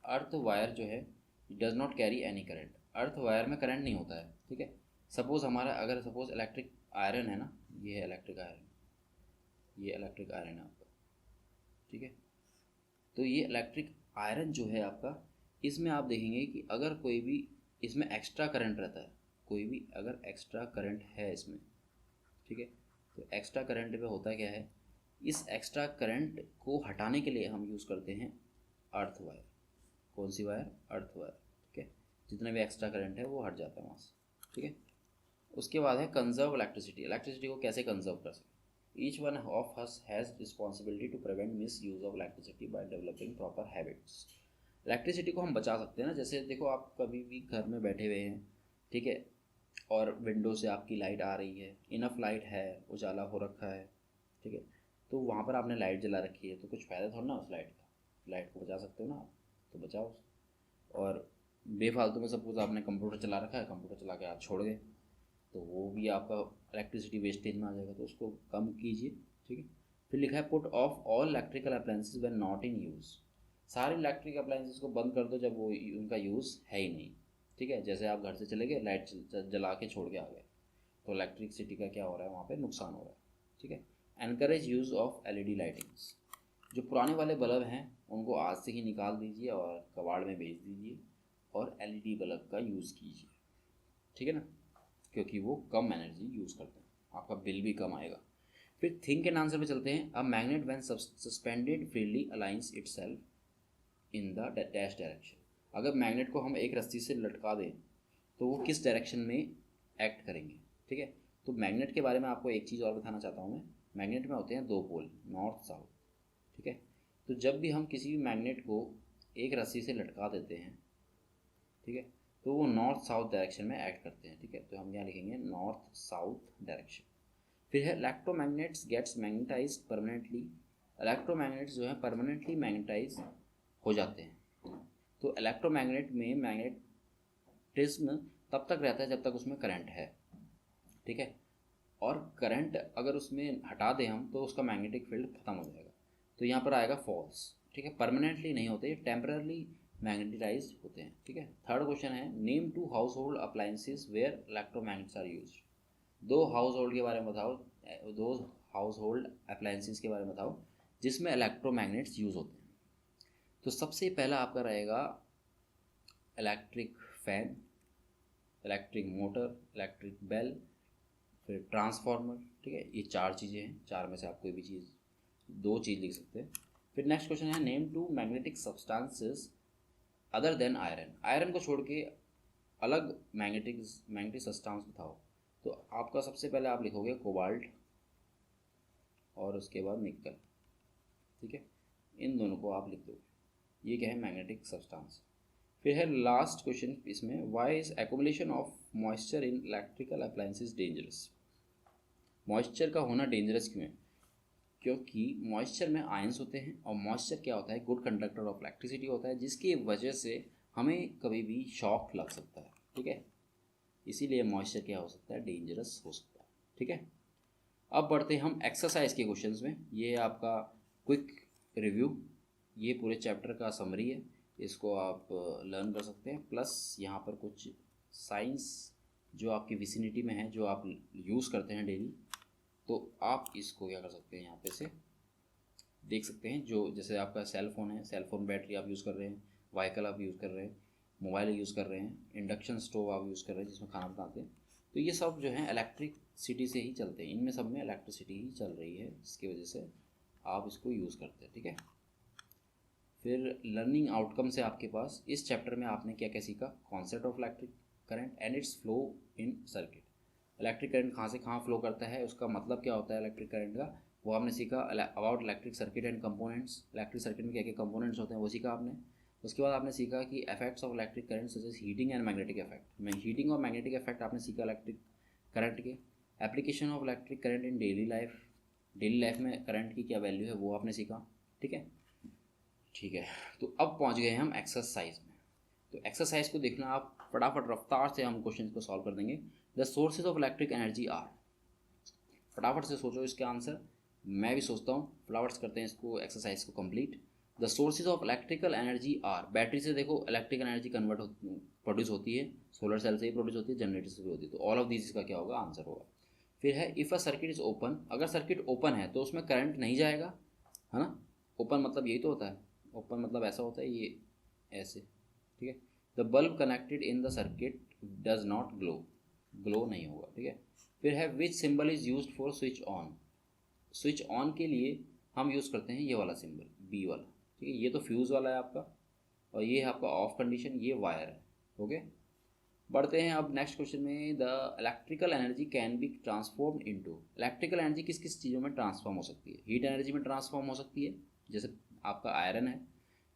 [SPEAKER 1] अर्थ वायर जो है does not carry any current. Earth wire में करंट नहीं होता है, ठीक है। सपोज हमारा अगर सपोज इलेक्ट्रिक आयरन है ना, ये है इलेक्ट्रिक आयरन, ये इलेक्ट्रिक आयरन है आपका, ठीक है। तो ये इलेक्ट्रिक आयरन जो है आपका, इसमें आप देखेंगे कि अगर कोई भी इसमें एक्स्ट्रा करंट रहता है, कोई भी अगर एक्स्ट्रा करंट है इसमें, ठीक है। तो एक्स्ट्रा करंट पे होता क्या है, इस एक्स्ट्रा करंट को हटाने के लिए हम यूज़ करते हैं अर्थ वायर। कौन सी वायर, अर्थ वायर, ठीक है। जितना भी एक्स्ट्रा करंट है वो हट जाता है वहाँ से, ठीक है। उसके बाद है कंजर्व इलेक्ट्रिसिटी। इलेक्ट्रिसिटी को कैसे कंजर्व कर सकते हैं। Each one of us has responsibility to prevent misuse of electricity by developing proper habits. Electricity को हम बचा सकते हैं ना, जैसे देखो आप कभी भी घर में बैठे हुए हैं, ठीक है, और विंडो से आपकी लाइट आ रही है, इनफ लाइट है, उजाला हो रखा है, ठीक है, तो वहाँ पर आपने लाइट जला रखी है, तो कुछ फ़ायदा थोड़ा ना उस लाइट का, लाइट को बचा सकते हो ना आप, तो बचाओ। और बेफालतू में सपोज आपने कंप्यूटर चला रखा है, कंप्यूटर चला के आप छोड़ गए, तो वो भी आपका इलेक्ट्रिसिटी वेस्टेज में आ जाएगा, तो उसको कम कीजिए, ठीक है। फिर लिखा है put off all electrical appliances when not in use. सारे इलेक्ट्रिक अप्लायंसेस को बंद कर दो जब वो उनका यूज़ है ही नहीं, ठीक है। जैसे आप घर से चले गए, लाइट जला के छोड़ के आ गए, तो इलेक्ट्रिसिटी का क्या हो रहा है, वहाँ पे नुकसान हो रहा है, ठीक है। Encourage use of LED lightings. जो पुराने वाले बल्ब हैं उनको आज से ही निकाल दीजिए और कबाड़ में बेच दीजिए और एलईडी बल्ब का यूज़ कीजिए, ठीक है ना, क्योंकि वो कम एनर्जी यूज़ करते हैं, आपका बिल भी कम आएगा। फिर थिंक एंड आंसर पे चलते हैं। A magnet when suspended freely aligns itself in the dash direction. अगर मैग्नेट को हम एक रस्सी से लटका दें तो वो किस डायरेक्शन में एक्ट करेंगे, ठीक है। तो मैग्नेट के बारे में आपको एक चीज़ और बताना चाहता हूँ मैं। मैग्नेट में होते हैं दो पोल, नॉर्थ साउथ, ठीक है। तो जब भी हम किसी भी मैग्नेट को एक रस्सी से लटका देते हैं, ठीक है, तो वो नॉर्थ साउथ डायरेक्शन में एक्ट करते हैं, ठीक है। तो हम यहाँ लिखेंगे नॉर्थ साउथ डायरेक्शन। फिर है electromagnets gets magnetized permanently. Electromagnets जो है परमानेंटली मैग्नेटाइज हो जाते हैं। तो इलेक्ट्रोमैग्नेट में मैग्नेटिज्म तब तक रहता है जब तक उसमें करंट है, ठीक है। और करंट अगर उसमें हटा दें हम तो उसका मैग्नेटिक फील्ड खत्म हो जाएगा, तो यहाँ पर आएगा फॉल्स, ठीक है। परमानेंटली नहीं होते, टेम्पररली मैग्नेटाइज होते हैं, ठीक है। थर्ड क्वेश्चन है name two household appliances where electromagnets are used. दो हाउस होल्ड के बारे में बताओ, दो हाउस होल्ड अप्लायंसेस के बारे में बताओ जिसमें इलेक्ट्रोमैग्नेट्स यूज़ होते हैं। तो सबसे पहला आपका रहेगा electric fan, electric motor, electric bell, फिर ट्रांसफार्मर, ठीक है। ये चार चीज़ें हैं, चार में से आप कोई भी चीज़, दो चीज़ लिख सकते हैं। फिर नेक्स्ट क्वेश्चन है name two magnetic substances other than iron. Iron को छोड़ के अलग मैग्नेटिक सब्सटेंस बताओ। तो आपका सबसे पहले आप लिखोगे कोबाल्ट और उसके बाद निकल, ठीक है। इन दोनों को आप लिख दो, ये क्या है, मैग्नेटिक सब्सटेंस। फिर है लास्ट क्वेश्चन इसमें, why is accumulation of moisture in electrical appliances dangerous. Moisture का होना डेंजरस क्यों है, क्योंकि मॉइस्चर में आयंस होते हैं और मॉइस्चर क्या होता है, गुड कंडक्टर ऑफ इलेक्ट्रिसिटी होता है, जिसकी वजह से हमें कभी भी शॉक लग सकता है, ठीक है। इसीलिए मॉइस्चर क्या हो सकता है, डेंजरस हो सकता है, ठीक है। अब बढ़ते हैं हम एक्सरसाइज के क्वेश्चंस में। ये आपका क्विक रिव्यू, ये पूरे चैप्टर का समरी है, इसको आप लर्न कर सकते हैं। प्लस यहाँ पर कुछ साइंस जो आपकी विसिनिटी में है, जो आप यूज़ करते हैं डेली, तो आप इसको क्या कर सकते हैं, यहाँ पे से देख सकते हैं। जो जैसे आपका सेल फ़ोन है, सेल फ़ोन बैटरी आप यूज़ कर रहे हैं, व्हीकल आप यूज़ कर रहे हैं, मोबाइल यूज़ कर रहे हैं, इंडक्शन स्टोव आप यूज़ कर रहे हैं जिसमें खाना बनाते हैं, तो ये सब जो है इलेक्ट्रिसिटी से ही चलते हैं, इनमें सब में इलेक्ट्रिसिटी ही चल रही है, जिसकी वजह से आप इसको यूज़ करते हैं, ठीक है। फिर लर्निंग आउटकम से आपके पास इस चैप्टर में आपने क्या क्या सीखा, concept of electric current and it's flow in circuit. Electric current कहाँ से कहाँ फ्लो करता है, उसका मतलब क्या होता है इलेक्ट्रिक करंट का, वो आपने सीखा। About electric circuit and components, electric circuit में क्या क्या कंपोनेंट्स होते हैं वो सीखा आपने। उसके बाद आपने सीखा कि effects of electric current such as heating and magnetic effect, में हीटिंग और मैग्नेटिक इफेक्ट आपने सीखा इलेक्ट्रिक करंट के। Application of electric current in daily life, daily life में करंट की क्या वैल्यू है वो आपने सीखा, ठीक है। ठीक है, तो अब पहुंच गए हम एक्सरसाइज में। तो एक्सरसाइज को देखना आप फटाफट, रफ्तार से हम क्वेश्चन को सॉल्व कर देंगे। The sources of electric energy are, फटाफट से सोचो इसके आंसर, मैं भी सोचता हूँ, फटाफट से करते हैं इसको, एक्सरसाइज को complete. The sources of electrical energy are, battery से देखो इलेक्ट्रिकल एनर्जी प्रोड्यूस होती है, सोलर सेल से ही प्रोड्यूस होती है, जनरेटर से भी होती है, तो ऑल ऑफ दिस इसका क्या होगा, आंसर होगा। फिर है if a circuit is open, अगर सर्किट ओपन है तो उसमें करंट नहीं जाएगा, है ना। ओपन मतलब यही तो होता है, ओपन मतलब ऐसा होता है, ये ऐसे, ठीक है। The bulb connected in the circuit does not glow, glow नहीं होगा, ठीक है। फिर है विच symbol is used for switch on, switch on के लिए हम यूज़ करते हैं ये वाला सिंबल, बी वाला, ठीक है। ये तो फ्यूज़ वाला है आपका, और ये है आपका ऑफ कंडीशन, ये वायर है, ओके। बढ़ते हैं अब नेक्स्ट क्वेश्चन में। The electrical energy can be transformed into, electrical energy किस किस चीज़ों में ट्रांसफॉर्म हो सकती है, हीट एनर्जी में ट्रांसफॉर्म हो सकती है जैसे आपका आयरन है,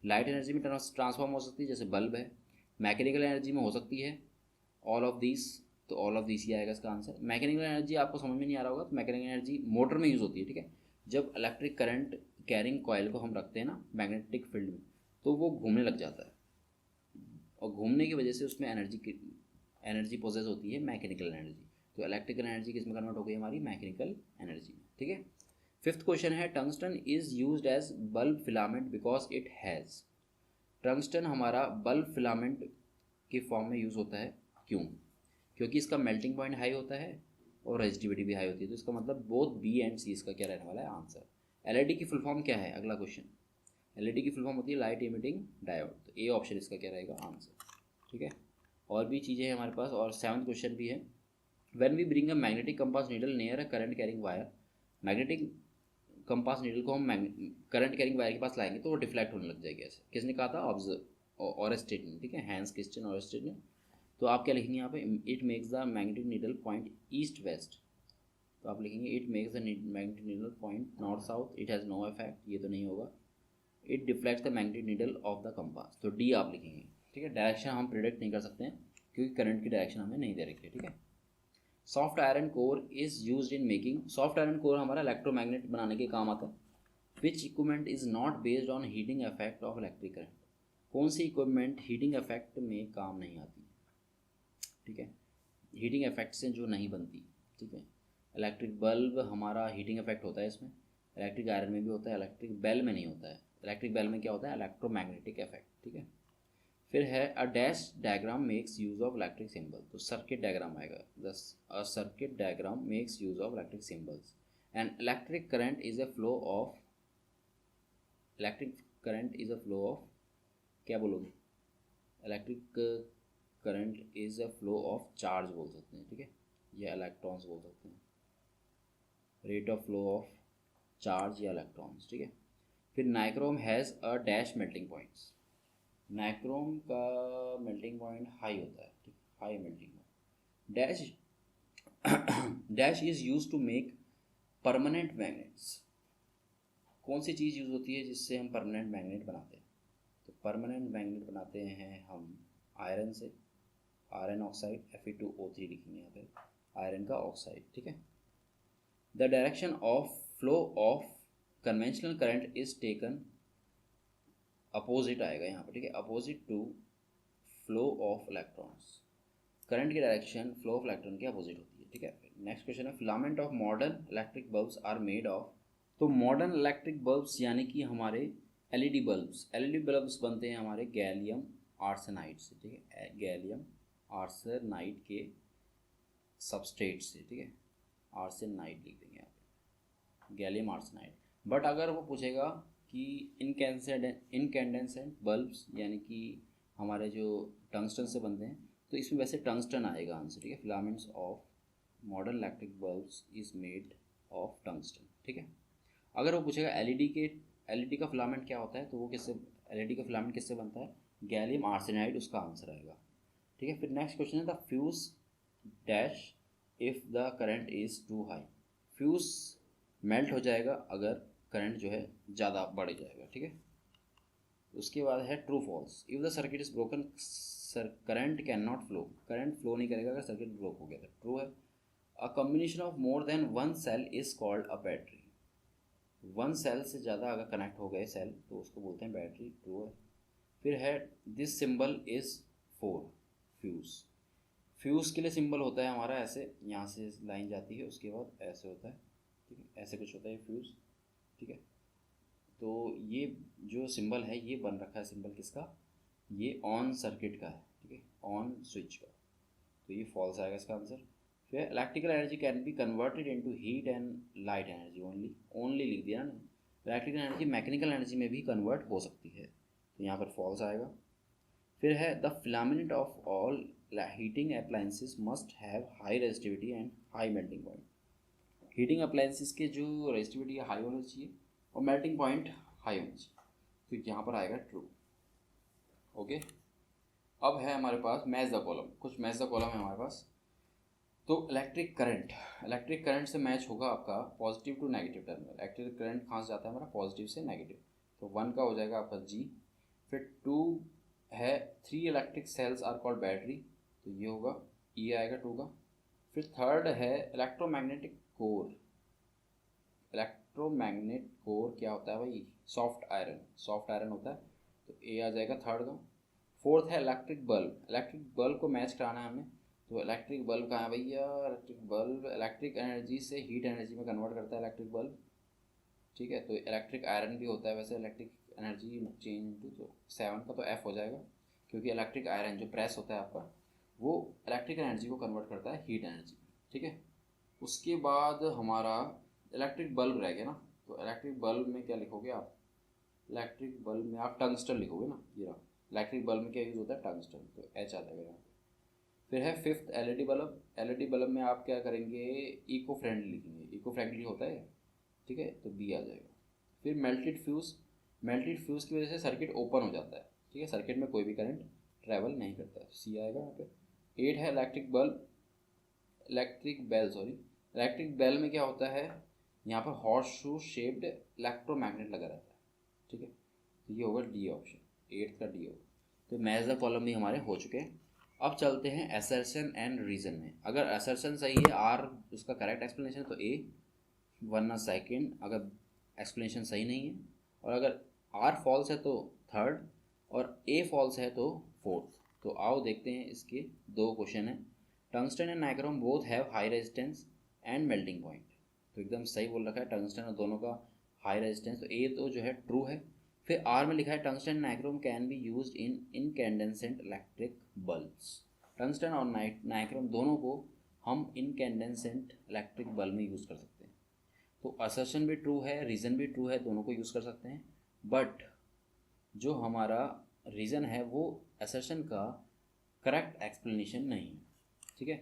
[SPEAKER 1] लाइट एनर्जी में ट्रांसफॉर्म हो सकती है जैसे बल्ब है, मैकेनिकल एनर्जी में हो सकती है, ऑल ऑफ दीज। तो ऑल ऑफ दिस ही आएगा इसका आंसर। मैकेनिकल एनर्जी आपको समझ में नहीं आ रहा होगा, तो मैकेनिकल एनर्जी मोटर में यूज़ होती है, ठीक है। जब इलेक्ट्रिक करंट कैरिंग कॉयल को हम रखते हैं ना मैग्नेटिक फील्ड में, तो वो घूमने लग जाता है, और घूमने की वजह से उसमें एनर्जी प्रोसेस होती है मैकेनिकल एनर्जी। तो इलेक्ट्रिकल एनर्जी किस में कन्वर्ट हो गई हमारी, मैकेनिकल एनर्जी में, ठीक है। फिफ्थ क्वेश्चन है tungsten is used as bulb filament because it has. Tungsten हमारा बल्ब फिलामेंट के फॉर्म में यूज़ होता है, क्यों? क्योंकि इसका मेल्टिंग पॉइंट हाई होता है और रेजिस्टिविटी भी हाई होती है। तो इसका मतलब बोथ बी एंड सी इसका क्या रहने वाला है आंसर। एलईडी की फुल फॉर्म क्या है, अगला क्वेश्चन। एलईडी की फुल फॉर्म होती है लाइट इमिटिंग डायोड, तो ए ऑप्शन इसका क्या रहेगा आंसर, ठीक है। और भी चीज़ें हैं हमारे पास, और सेवन्थ क्वेश्चन भी है। When we bring a magnetic compass needle near a current carrying wire, magnetic compass needle को हम करंट कैरिंग वायर के पास लाएंगे तो वो डिफ्लेक्ट होने लग जाएगी ऐसे। किसने कहा था, ऑब्जर्व ऑरेस्टेड ने, ठीक है, हैंस क्रिश्चियन ऑरेस्टेड ने। तो आप क्या लिखेंगे यहाँ पे, it makes the magnetic needle point east west, तो आप लिखेंगे it makes the magnetic needle point north south, it has no effect, ये तो नहीं होगा। It deflects the magnetic needle of the compass, तो डी आप लिखेंगे, ठीक है। डायरेक्शन हम प्रिडिक्ट नहीं कर सकते हैं क्योंकि करंट की डायरेक्शन हमें नहीं दे रखी है, ठीक है। Soft iron core is use in making, soft iron core हमारा इलेक्ट्रोमैग्नेट बनाने के काम आता है। Which equipment is not based on heating effect of electric current, कौन सी इक्विपमेंट हीटिंग इफेक्ट में काम नहीं आती, ठीक है, हीटिंग इफेक्ट से जो नहीं बनती, ठीक है। इलेक्ट्रिक बल्ब हमारा हीटिंग इफेक्ट होता है इसमें, इलेक्ट्रिक आयरन में भी होता है, इलेक्ट्रिक बेल में नहीं होता है। इलेक्ट्रिक बेल में क्या होता है, इलेक्ट्रोमैग्नेटिक इफेक्ट, ठीक है। फिर है a dash diagram makes use of electric symbol, तो सर्किट डायग्राम आएगा। अ circuit diagram makes use of electric symbols and electric current is a flow of, electric current is a flow of, क्या बोलोगे, electric current is a flow of charge बोल सकते हैं, ठीक है, या इलेक्ट्रॉन्स बोल सकते हैं, rate of flow of charge या इलेक्ट्रॉन्स, ठीक है। फिर nichrome has a dash melting points, nichrome का मेल्टिंग पॉइंट हाई होता है, ठीक, high melting point. Dash dash is use to make permanent magnets, कौन सी चीज़ यूज़ होती है जिससे हम परमानेंट मैग्नेट बनाते हैं, तो परमानेंट मैग्नेट बनाते हैं हम आयरन से, आयरन ऑक्साइड Fe2O3 लिखेंगे यहाँ पे, आयरन का ऑक्साइड, ठीक है। The direction of flow of conventional current is taken, opposite आएगा यहाँ पर, ठीक है, opposite to flow of electrons, current की डायरेक्शन फ्लो ऑफ इलेक्ट्रॉन के अपोजिट होती है, ठीक है। नेक्स्ट क्वेश्चन है filament of modern electric bulbs are made of, तो मॉडर्न इलेक्ट्रिक बल्ब्स यानी कि हमारे एलईडी बल्ब्स बनते हैं हमारे गैलियम आर्सेनाइड से, ठीक है, गैलियम आर्सेनाइड के सबस्ट्रेट से, ठीक है, आर्सेनाइड लिख देंगे यहाँ पे, गैलियम आर्सेनाइड। बट अगर वो पूछेगा कि इनकैंडेसेंट बल्ब्स यानी कि हमारे जो टंगस्टन से बनते हैं, तो इसमें वैसे टंगस्टन आएगा आंसर, ठीक है। Filaments of modern electric bulbs is made of tungsten, ठीक है। अगर वो पूछेगा एलईडी का फिलामेंट क्या होता है, तो वो किससे, एलईडी का फिलामेंट किससे बनता है, गैलियम आर्सेनाइड, उसका आंसर आएगा, ठीक है। फिर नेक्स्ट क्वेश्चन है the fuse dash if the current is too high, fuse melt हो जाएगा अगर करंट जो है ज़्यादा बढ़ जाएगा, ठीक है। उसके बाद है true false, if the circuit is broken current can not flow, current flow नहीं करेगा अगर सर्किट ब्रोक हो गया तो ट्रू है। A combination of more than one cell is called a battery, one cell से ज़्यादा अगर कनेक्ट हो गए सेल तो उसको बोलते हैं बैटरी, ट्रू है। फिर है this symbol is for fuse, fuse के लिए सिंबल होता है हमारा ऐसे, यहाँ से लाइन जाती है उसके बाद ऐसे होता है, ठीक है, ऐसे कुछ होता है फ्यूज़, ठीक है। तो ये जो सिंबल है ये बन रखा है सिंबल किसका, ये ऑन सर्किट का है, ठीक है, ऑन स्विच का, तो ये फॉल्स आएगा इसका आंसर। फिर electrical energy can be converted into heat and light energy only लिख दिया ना, इलेक्ट्रिकल एनर्जी मैकेनिकल एनर्जी में भी कन्वर्ट हो सकती है, तो यहाँ पर फॉल्स आएगा। फिर है the filament of all heating appliances must have high resistivity and high melting point, heating appliances के जो रेजिस्टिविटी हाई होनी चाहिए और मेल्टिंग पॉइंट हाई होनी चाहिए, तो यहाँ पर आएगा ट्रू, ओके। अब है हमारे पास मैच द कॉलम, कुछ मैच द कॉलम है हमारे पास। तो इलेक्ट्रिक करंट से मैच होगा आपका positive to negative terminal, electric current कहाँ से जाता है हमारा, पॉजिटिव से नेगेटिव, तो 1 का हो जाएगा आपका जी। फिर 2 है 3 electric cells are called battery, तो ये होगा, ये आएगा 2 का। फिर थर्ड है इलेक्ट्रोमैग्नेटिक कोर। इलेक्ट्रोमैग्नेट कोर क्या होता है भाई? सॉफ्ट आयरन, सॉफ्ट आयरन होता है, तो ए आ जाएगा थर्ड का। फोर्थ है इलेक्ट्रिक बल्ब। इलेक्ट्रिक बल्ब को मैच कराना है हमें, तो इलेक्ट्रिक बल्ब कहाँ है भैया? इलेक्ट्रिक बल्ब इलेक्ट्रिक एनर्जी से हीट एनर्जी में कन्वर्ट करता है इलेक्ट्रिक बल्ब, ठीक है। तो इलेक्ट्रिक आयरन भी होता है वैसे, इलेक्ट्रिक एनर्जी चेंज इनटू, तो 7 का तो एफ हो जाएगा, क्योंकि इलेक्ट्रिक आयरन जो प्रेस होता है आपका वो इलेक्ट्रिक एनर्जी को कन्वर्ट करता है हीट एनर्जी, ठीक है। उसके बाद हमारा इलेक्ट्रिक बल्ब रह गया ना, तो इलेक्ट्रिक बल्ब में क्या लिखोगे आप? इलेक्ट्रिक बल्ब में आप टंगस्टन लिखोगे ना, ये रहा। इलेक्ट्रिक बल्ब में क्या यूज़ होता है? टंगस्टन, तो एच आ जाएगा यहाँ। फिर है fifth LED bulb. LED bulb में आप क्या करेंगे? इको फ्रेंडली लिखेंगे, इको फ्रेंडली होता है, ठीक है, तो बी आ जाएगा। फिर मेल्टेड फ्यूज़। मेल्टेड फ्यूज़ की वजह से सर्किट ओपन हो जाता है, ठीक है, सर्किट में कोई भी करंट ट्रैवल नहीं करता है, सी आएगा यहाँ पे। 8 है electric bulb, electric bell sorry. Electric bell में क्या होता है? यहाँ पर हॉर्स शू शेप्ड इलेक्ट्रोमैग्नेट लगा रहता है, ठीक है, तो ये होगा डी ऑप्शन, 8 का डी होगा। तो मैच द कॉलम भी हमारे हो चुके हैं। अब चलते हैं असर्शन एंड रीज़न में। अगर असर्शन सही है, आर उसका करेक्ट एक्सप्लेनेशन, तो ए, वरना सेकंड अगर एक्सप्लेनेशन सही नहीं है, और अगर आर फॉल्स है तो थर्ड, और ए फॉल्स है तो फोर्थ। तो आओ देखते हैं, इसके दो क्वेश्चन हैं। Tungsten and nichrome both have high resistance and melting point, तो एकदम सही बोल रखा है, टंगस्टन और दोनों का हाई रेजिस्टेंस, तो ए तो जो है ट्रू है। फिर आर में लिखा है tungsten and nichrome can be used in incandescent electric bulbs. Tungsten और नाइक्रोम दोनों को हम इनकैंडेसेंट इलेक्ट्रिक बल्ब में यूज़ कर सकते हैं। तो असर्शन भी ट्रू है, रीज़न भी ट्रू है, दोनों को यूज़ कर सकते हैं, बट जो हमारा रीज़न है वो असर्शन का करेक्ट एक्सप्लेनेशन नहीं है, ठीक है।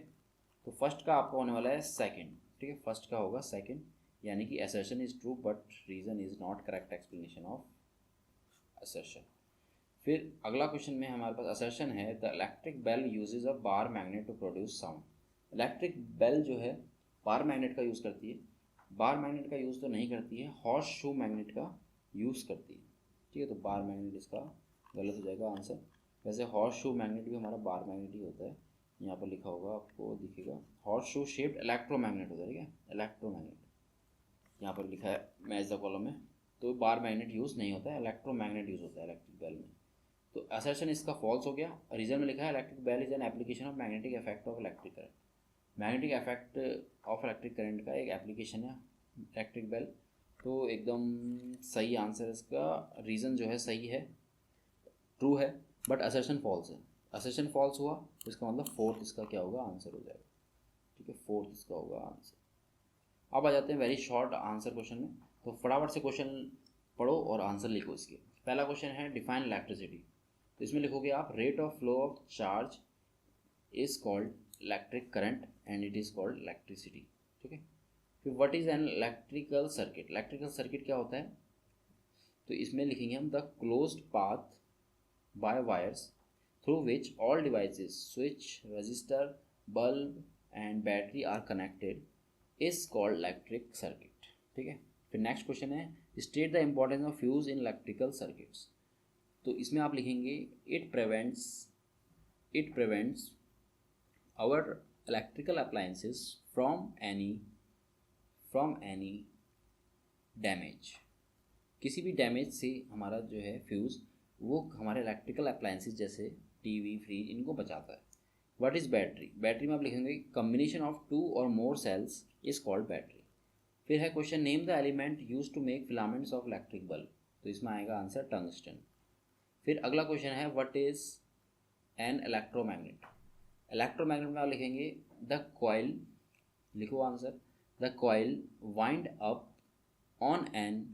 [SPEAKER 1] तो फर्स्ट का आपका होने वाला है सेकंड, ठीक है, फर्स्ट का होगा सेकंड, यानी कि assertion is true but reason is not correct explanation of assertion. फिर अगला क्वेश्चन में हमारे पास असर्शन है the electric bell uses a bar magnet to produce sound. Electric bell जो है बार मैग्नेट का यूज़ करती है, बार मैग्नेट का यूज़ तो नहीं करती है, हॉर्स शू मैग्नेट का यूज़ करती है, ठीक है। तो बार मैग्नेट इसका गलत हो जाएगा आंसर। वैसे हॉर्स शू मैग्नेट भी हमारा बार मैग्नेट ही होता है, यहाँ पर लिखा होगा आपको दिखेगा, हॉर्स शू शेप्ड इलेक्ट्रोमैग्नेट होता है, ठीक है, इलेक्ट्रोमैग्नेट यहाँ पर लिखा है मैच द कॉलम में। तो बार मैग्नेट यूज़ नहीं होता है, इलेक्ट्रोमैग्नेट यूज़ होता है इलेक्ट्रिक बेल में। तो असर्शन इसका फॉल्स हो गया। रीजन में लिखा है electric bell is an application of magnetic effect of electric current. Magnetic effect of electric current का एक एप्लीकेशन है इलेक्ट्रिक बेल, तो एकदम सही आंसर इसका। रीज़न जो है सही है, ट्रू है, बट असर्शन फॉल्स है। असर्शन फॉल्स हुआ तो इसका मतलब फोर्थ इसका क्या होगा? आंसर हो जाएगा, ठीक है, फोर्थ इसका होगा आंसर। अब आ जाते हैं वेरी शॉर्ट आंसर क्वेश्चन में, तो फटाफट से क्वेश्चन पढ़ो और आंसर लिखो इसके। पहला क्वेश्चन है डिफाइन इलेक्ट्रिसिटी, तो इसमें लिखोगे आप rate of flow of charge is called electric current and it is called electricity, ठीक है। फिर what is an electrical circuit. Electrical circuit क्या होता है? तो इसमें लिखेंगे हम the closed path by wires through which all devices switch register bulb and battery are connected is called electric circuit, ठीक है। फिर नेक्स्ट क्वेश्चन है state the importance of fuse in electrical circuits, तो इसमें आप लिखेंगे it prevents our electrical appliances from any damage. किसी भी डैमेज से हमारा जो है फ्यूज़ वो हमारे इलेक्ट्रिकल अप्लायंसेस जैसे टीवी फ्रिज इनको बचाता है। What is battery. बैटरी में आप लिखेंगे कम्बिनेशन ऑफ 2 और more cells is called battery. फिर है question name the element use to make filaments of electric bulb, तो इसमें आएगा आंसर टंगस्टन। फिर अगला क्वेश्चन है what is an electromagnet. Electromagnet में आप लिखेंगे द कॉइल, लिखो answer, the coil wind up on an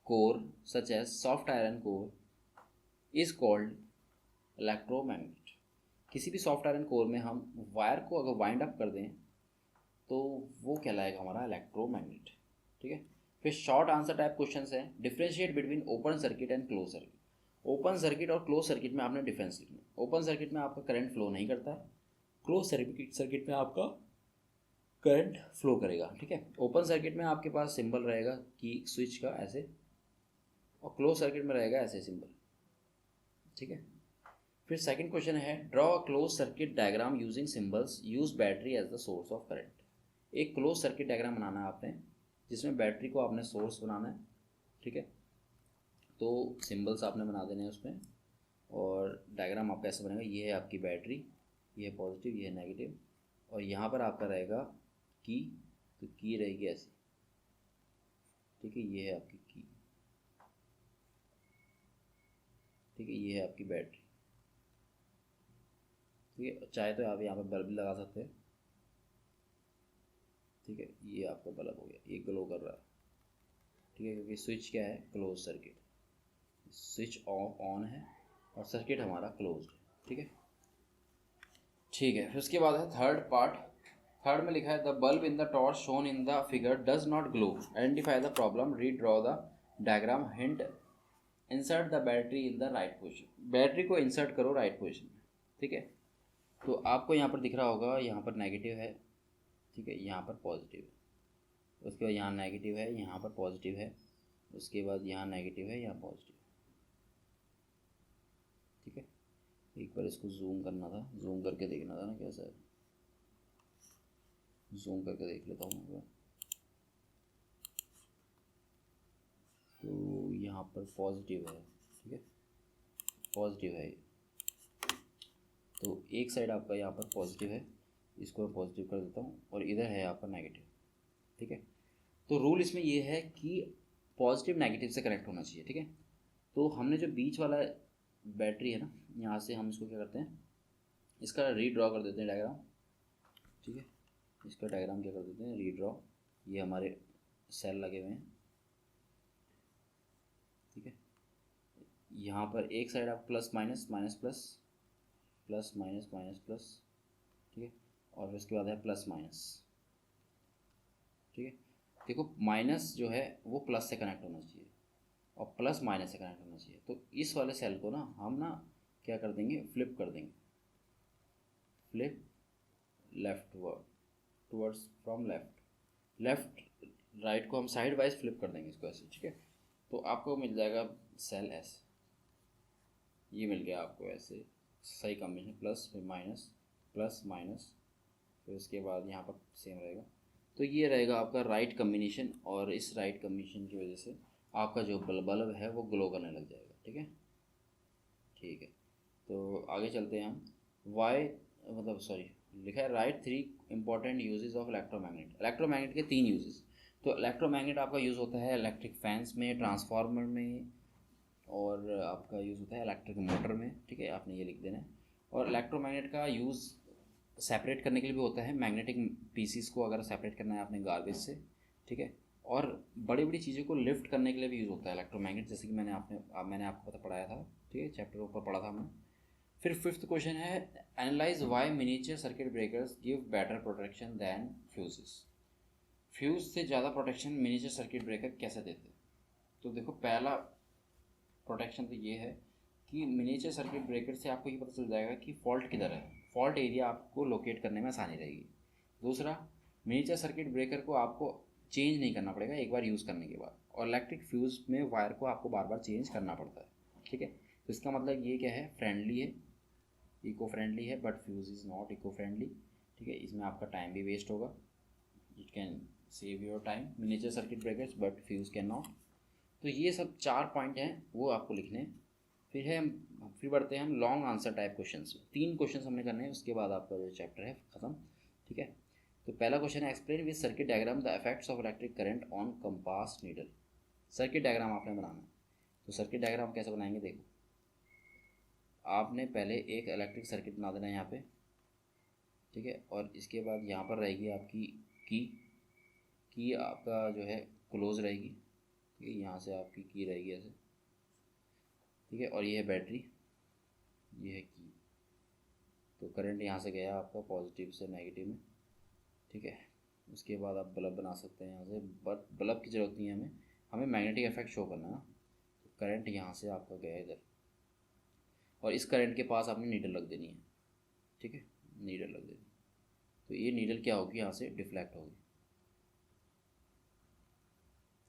[SPEAKER 1] core such as soft iron core is called electromagnet। किसी भी सॉफ्ट आयरन कोर में हम वायर को अगर वाइंड अप कर दें तो वो कहलाएगा हमारा इलेक्ट्रोमैग्नेट, ठीक है। फिर शॉर्ट आंसर टाइप क्वेश्चंस हैं differentiate between open circuit and close circuit. Open circuit और क्लोज सर्किट में आपने डिफरेंस लिखना है। ओपन सर्किट में आपका करंट फ्लो नहीं करता है, क्लोज सर्किट में आपका करंट फ्लो करेगा, ठीक है। ओपन सर्किट में आपके पास सिंबल रहेगा कि स्विच का ऐसे, और क्लोज सर्किट में रहेगा ऐसे सिंबल, ठीक है। फिर सेकंड क्वेश्चन है draw a close circuit diagram using symbols use battery as the source of current. एक क्लोज सर्किट डायग्राम बनाना है आपने जिसमें बैटरी को आपने सोर्स बनाना है, ठीक है। तो सिंबल्स आपने बना देने हैं उसमें, और डायग्राम आपका ऐसे बनेगा, ये है आपकी बैटरी, ये है पॉजिटिव, ये है नेगेटिव, और यहाँ पर आपका रहेगा की, तो की रहेगी ऐसी, ठीक है। ये है आपकी की, ठीक है। ये है आपकी बैटरी, ठीक है। चाहे तो आप यहाँ पर बल्ब भी लगा सकते हैं, ठीक है। ये आपका बल्ब हो गया, ये ग्लो कर रहा है, ठीक है, क्योंकि स्विच क्या है, क्लोज सर्किट, स्विच ऑन है और सर्किट हमारा क्लोज है, ठीक है। ठीक है, फिर उसके बाद है थर्ड पार्ट। थर्ड में लिखा है the bulb in the torch shown in the figure does not glow, identify the problem, redraw the diagram, hint, insert the battery in the right position. Battery को इंसर्ट करो right position में, ठीक है। तो आपको यहाँ पर दिख रहा होगा, यहाँ पर नेगेटिव है, ठीक है, यहाँ पर पॉजिटिव है, उसके बाद यहाँ नेगेटिव है, यहाँ पर पॉजिटिव है, उसके बाद यहाँ नेगेटिव है, यहाँ पॉजिटिव, ठीक है। एक बार इसको जूम करना था, जूम करके देखना था ना कैसा है, जूम करके देख लेता हूँ मैं। तो यहाँ पर पॉजिटिव है, ठीक है, पॉजिटिव है। तो एक साइड आपका यहाँ पर पॉजिटिव है, इसको मैं पॉजिटिव कर देता हूँ, और इधर है आपका नेगेटिव, ठीक है। तो रूल इसमें ये है कि पॉजिटिव नेगेटिव से कनेक्ट होना चाहिए, ठीक है। तो हमने जो बीच वाला बैटरी है ना, यहाँ से हम इसको क्या करते हैं, इसका रीड्रॉ कर देते हैं डायग्राम, ठीक है। इसका डायग्राम क्या कर देते हैं, रीड्रॉ। ये हमारे सेल लगे हुए हैं, ठीक है। यहाँ पर एक साइड आप plus minus, minus plus, plus minus, minus plus, ठीक है, और उसके बाद है प्लस माइनस, ठीक है। देखो माइनस जो है वो प्लस से कनेक्ट होना चाहिए और प्लस माइनस से कनेक्ट होना चाहिए। तो इस वाले सेल को ना हम ना क्या कर देंगे, फ्लिप कर देंगे, flip left towards from left, left right को हम साइड वाइज फ्लिप कर देंगे इसको ऐसे, ठीक है। तो आपको मिल जाएगा सेल ऐसे, ये मिल गया आपको ऐसे, सही कॉम्बिनेशन, प्लस फिर माइनस, प्लस माइनस, फिर उसके बाद यहाँ पर सेम रहेगा। तो ये रहेगा आपका राइट कम्बिनेशन, और इस राइट कम्बिनेशन की वजह से आपका जो बल्ब है वो ग्लो करने लग जाएगा, ठीक है, ठीक है। तो आगे चलते हैं हम, वाई मतलब सॉरी लिखा है right 3 important uses of electromagnet. Electromagnet के 3 यूजेस। तो इलेक्ट्रोमैग्नेट आपका यूज़ होता है इलेक्ट्रिक फैंस में, ट्रांसफार्मर में, और आपका यूज़ होता है इलेक्ट्रिक मोटर में, ठीक है, आपने ये लिख देना है। और इलेक्ट्रोमैग्नेट का यूज़ सेपरेट करने के लिए भी होता है, मैग्नेटिक पीसीस को अगर सेपरेट करना है आपने गार्बेज से, ठीक है। और बड़ी बड़ी चीज़ों को लिफ्ट करने के लिए भी यूज़ होता है इलेक्ट्रोमैग्नेट, जैसे कि मैंने आपको पढ़ाया था, ठीक है, चैप्टर ऊपर पढ़ा था हमने। फिर फिफ्थ क्वेश्चन है analyze why miniature circuit breakers give better protection than fuses. Fuse से ज़्यादा प्रोटेक्शन मिनिएचर सर्किट ब्रेकर कैसे देते हैं। तो देखो पहला प्रोटेक्शन तो ये है कि मिनिएचर सर्किट ब्रेकर से आपको ये पता चल जाएगा कि फॉल्ट किधर है, फॉल्ट एरिया आपको लोकेट करने में आसानी रहेगी। दूसरा, मिनिएचर सर्किट ब्रेकर को आपको चेंज नहीं करना पड़ेगा एक बार यूज़ करने के बाद, और इलेक्ट्रिक फ्यूज़ में वायर को आपको बार बार चेंज करना पड़ता है, ठीक है। तो इसका मतलब ये क्या है, फ्रेंडली है, इको फ्रेंडली है, but fuse is not eco friendly, ठीक है। इसमें आपका टाइम भी वेस्ट होगा, it can save your time, miniature circuit breakers but fuse can not. तो ये सब 4 पॉइंट हैं वो आपको लिखने हैं। फिर बढ़ते हैं हम लॉन्ग आंसर टाइप क्वेश्चन में। 3 क्वेश्चन हमने करने हैं, उसके बाद आपका जो चैप्टर है ख़त्म, ठीक है। तो पहला क्वेश्चन है explain with circuit diagram the effects of electric current on compass needle. Circuit diagram आपने बनाना है। तो सर्किट डायग्राम कैसे बनाएंगे, देखो आपने पहले एक इलेक्ट्रिक सर्किट बना देना है यहाँ पे, ठीक है। और इसके बाद यहाँ पर रहेगी आपकी की आपका जो है क्लोज रहेगी, ठीक है, यहाँ से आपकी की रहेगी ऐसे, ठीक है। और ये है बैटरी, ये है की। तो करंट यहाँ से गया आपका पॉजिटिव से नेगेटिव में, ठीक है। उसके बाद आप बल्ब बना सकते हैं यहाँ से, बट बल्ब की ज़रूरत नहीं है हमें, हमें मैग्नेटिक इफेक्ट शो करना है ना। तो करंट यहाँ से आपका गया इधर, और इस करंट के पास आपने नीडल रख देनी है, ठीक है, नीडल रख देनी। तो ये नीडल क्या होगी, यहाँ से डिफ्लेक्ट होगी,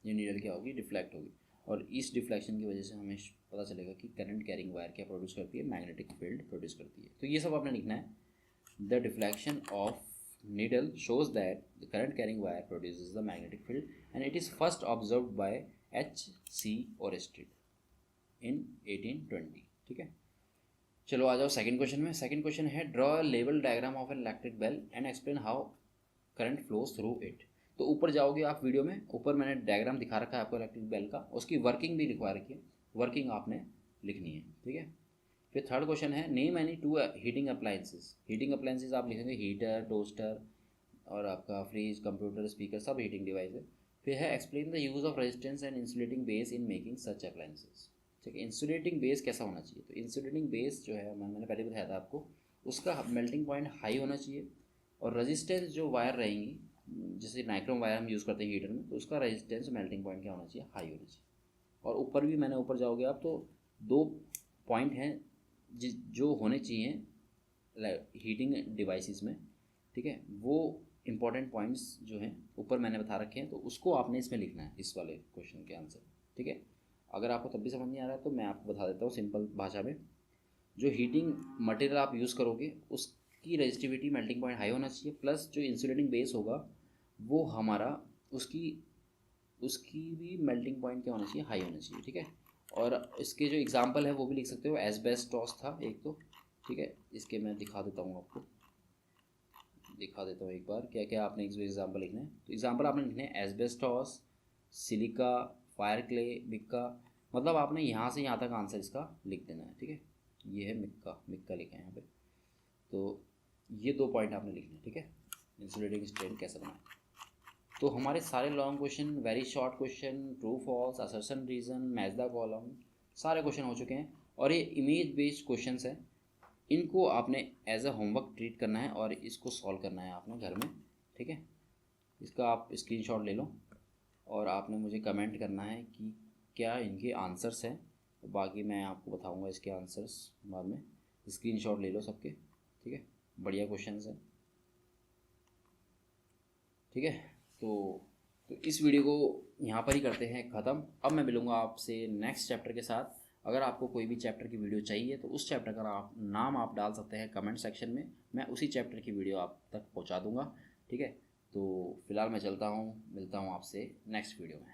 [SPEAKER 1] ये नीडल क्या होगी, डिफ्लेक्ट होगी। और इस डिफ्लेक्शन की वजह से हमें पता चलेगा कि करंट कैरिंग वायर क्या प्रोड्यूस करती है, मैग्नेटिक फील्ड प्रोड्यूस करती है। तो ये सब आपने लिखना है। The deflection of needle shows that the current carrying wire produces the magnetic field and it is first observed by H.C. Oersted in 1820। ठीक है, चलो आ जाओ सेकंड क्वेश्चन में। सेकंड क्वेश्चन है ड्रॉ लेवल diagram of an electric bell and explain how current flows through it. तो ऊपर जाओगे आप वीडियो में, ऊपर मैंने डायग्राम दिखा रखा है आपको इलेक्ट्रिक बेल का, उसकी वर्किंग भी लिखवा रखी है, वर्किंग आपने लिखनी है। ठीक है, फिर थर्ड क्वेश्चन है name any two heating appliances. Heating appliances आप लिखेंगे हीटर, टोस्टर और आपका फ्रिज, कंप्यूटर, स्पीकर, सब हीटिंग डिवाइस है। फिर है explain the use of resistance and insulating base in making such appliances. ठीक है, इंसुलेटिंग बेस कैसा होना चाहिए, तो इंसुलेटिंग बेस जो है मैंने पहले बताया था आपको, उसका मेल्टिंग पॉइंट हाई होना चाहिए और रेजिस्टेंस जो वायर रहेंगी, जैसे नाइक्रोम वायर हम यूज़ करते हैं हीटर में, तो उसका रेजिस्टेंस मेल्टिंग पॉइंट क्या होना चाहिए, हाई होना चाहिए। और ऊपर भी मैंने ऊपर जाओगे आप तो 2 पॉइंट हैं जो होने चाहिए हीटिंग डिवाइसेस में। ठीक है, वो इंपॉर्टेंट पॉइंट्स जो हैं ऊपर मैंने बता रखे हैं, तो उसको आपने इसमें लिखना है इस वाले क्वेश्चन के आंसर। ठीक है, अगर आपको तब भी समझ नहीं आ रहा है तो मैं आपको बता देता हूँ सिंपल भाषा में। जो हीटिंग मटेरियल आप यूज़ करोगे उसकी रेजिस्टिविटी मेल्टिंग पॉइंट हाई होना चाहिए, प्लस जो इंसुलेटिंग बेस होगा वो हमारा उसकी भी मेल्टिंग पॉइंट क्या होना चाहिए, हाई होना चाहिए। ठीक है, और इसके जो एग्जांपल है वो भी लिख सकते हो। एस्बेस्टॉस था एक तो, ठीक है, इसके मैं दिखा देता हूँ आपको, दिखा देता हूँ एक बार क्या क्या आपने एग्जांपल लिखने हैं। तो एग्जांपल आपने लिखने हैं asbestos, silica, fire clay, Mika. मतलब आपने यहाँ से यहाँ तक आंसर इसका लिख देना है। ठीक है, ये है मिक्का, मिक्का लिखा है यहाँ पे। तो ये 2 पॉइंट आपने लिखने हैं। ठीक है, इंसुलेटिंग स्ट्रेन कैसे बनाए। तो हमारे सारे long question, very short question, true false, assertion reason, match the column, सारे क्वेश्चन हो चुके हैं। और ये इमेज बेस्ड क्वेश्चन है, इनको आपने एज अ होमवर्क ट्रीट करना है और इसको सॉल्व करना है आपने घर में। ठीक है, इसका आप स्क्रीनशॉट ले लो और आपने मुझे कमेंट करना है कि क्या इनके आंसर्स हैं। तो बाकी मैं आपको बताऊंगा इसके आंसर्स बाद में। स्क्रीनशॉट ले लो सबके। ठीक है, बढ़िया क्वेश्चन है। ठीक है, तो इस वीडियो को यहाँ पर ही करते हैं ख़त्म। अब मैं मिलूँगा आपसे नेक्स्ट चैप्टर के साथ। अगर आपको कोई भी चैप्टर की वीडियो चाहिए तो उस चैप्टर का नाम आप डाल सकते हैं कमेंट सेक्शन में, मैं उसी चैप्टर की वीडियो आप तक पहुँचा दूँगा। ठीक है, तो फिलहाल मैं चलता हूँ, मिलता हूँ आपसे नेक्स्ट वीडियो में।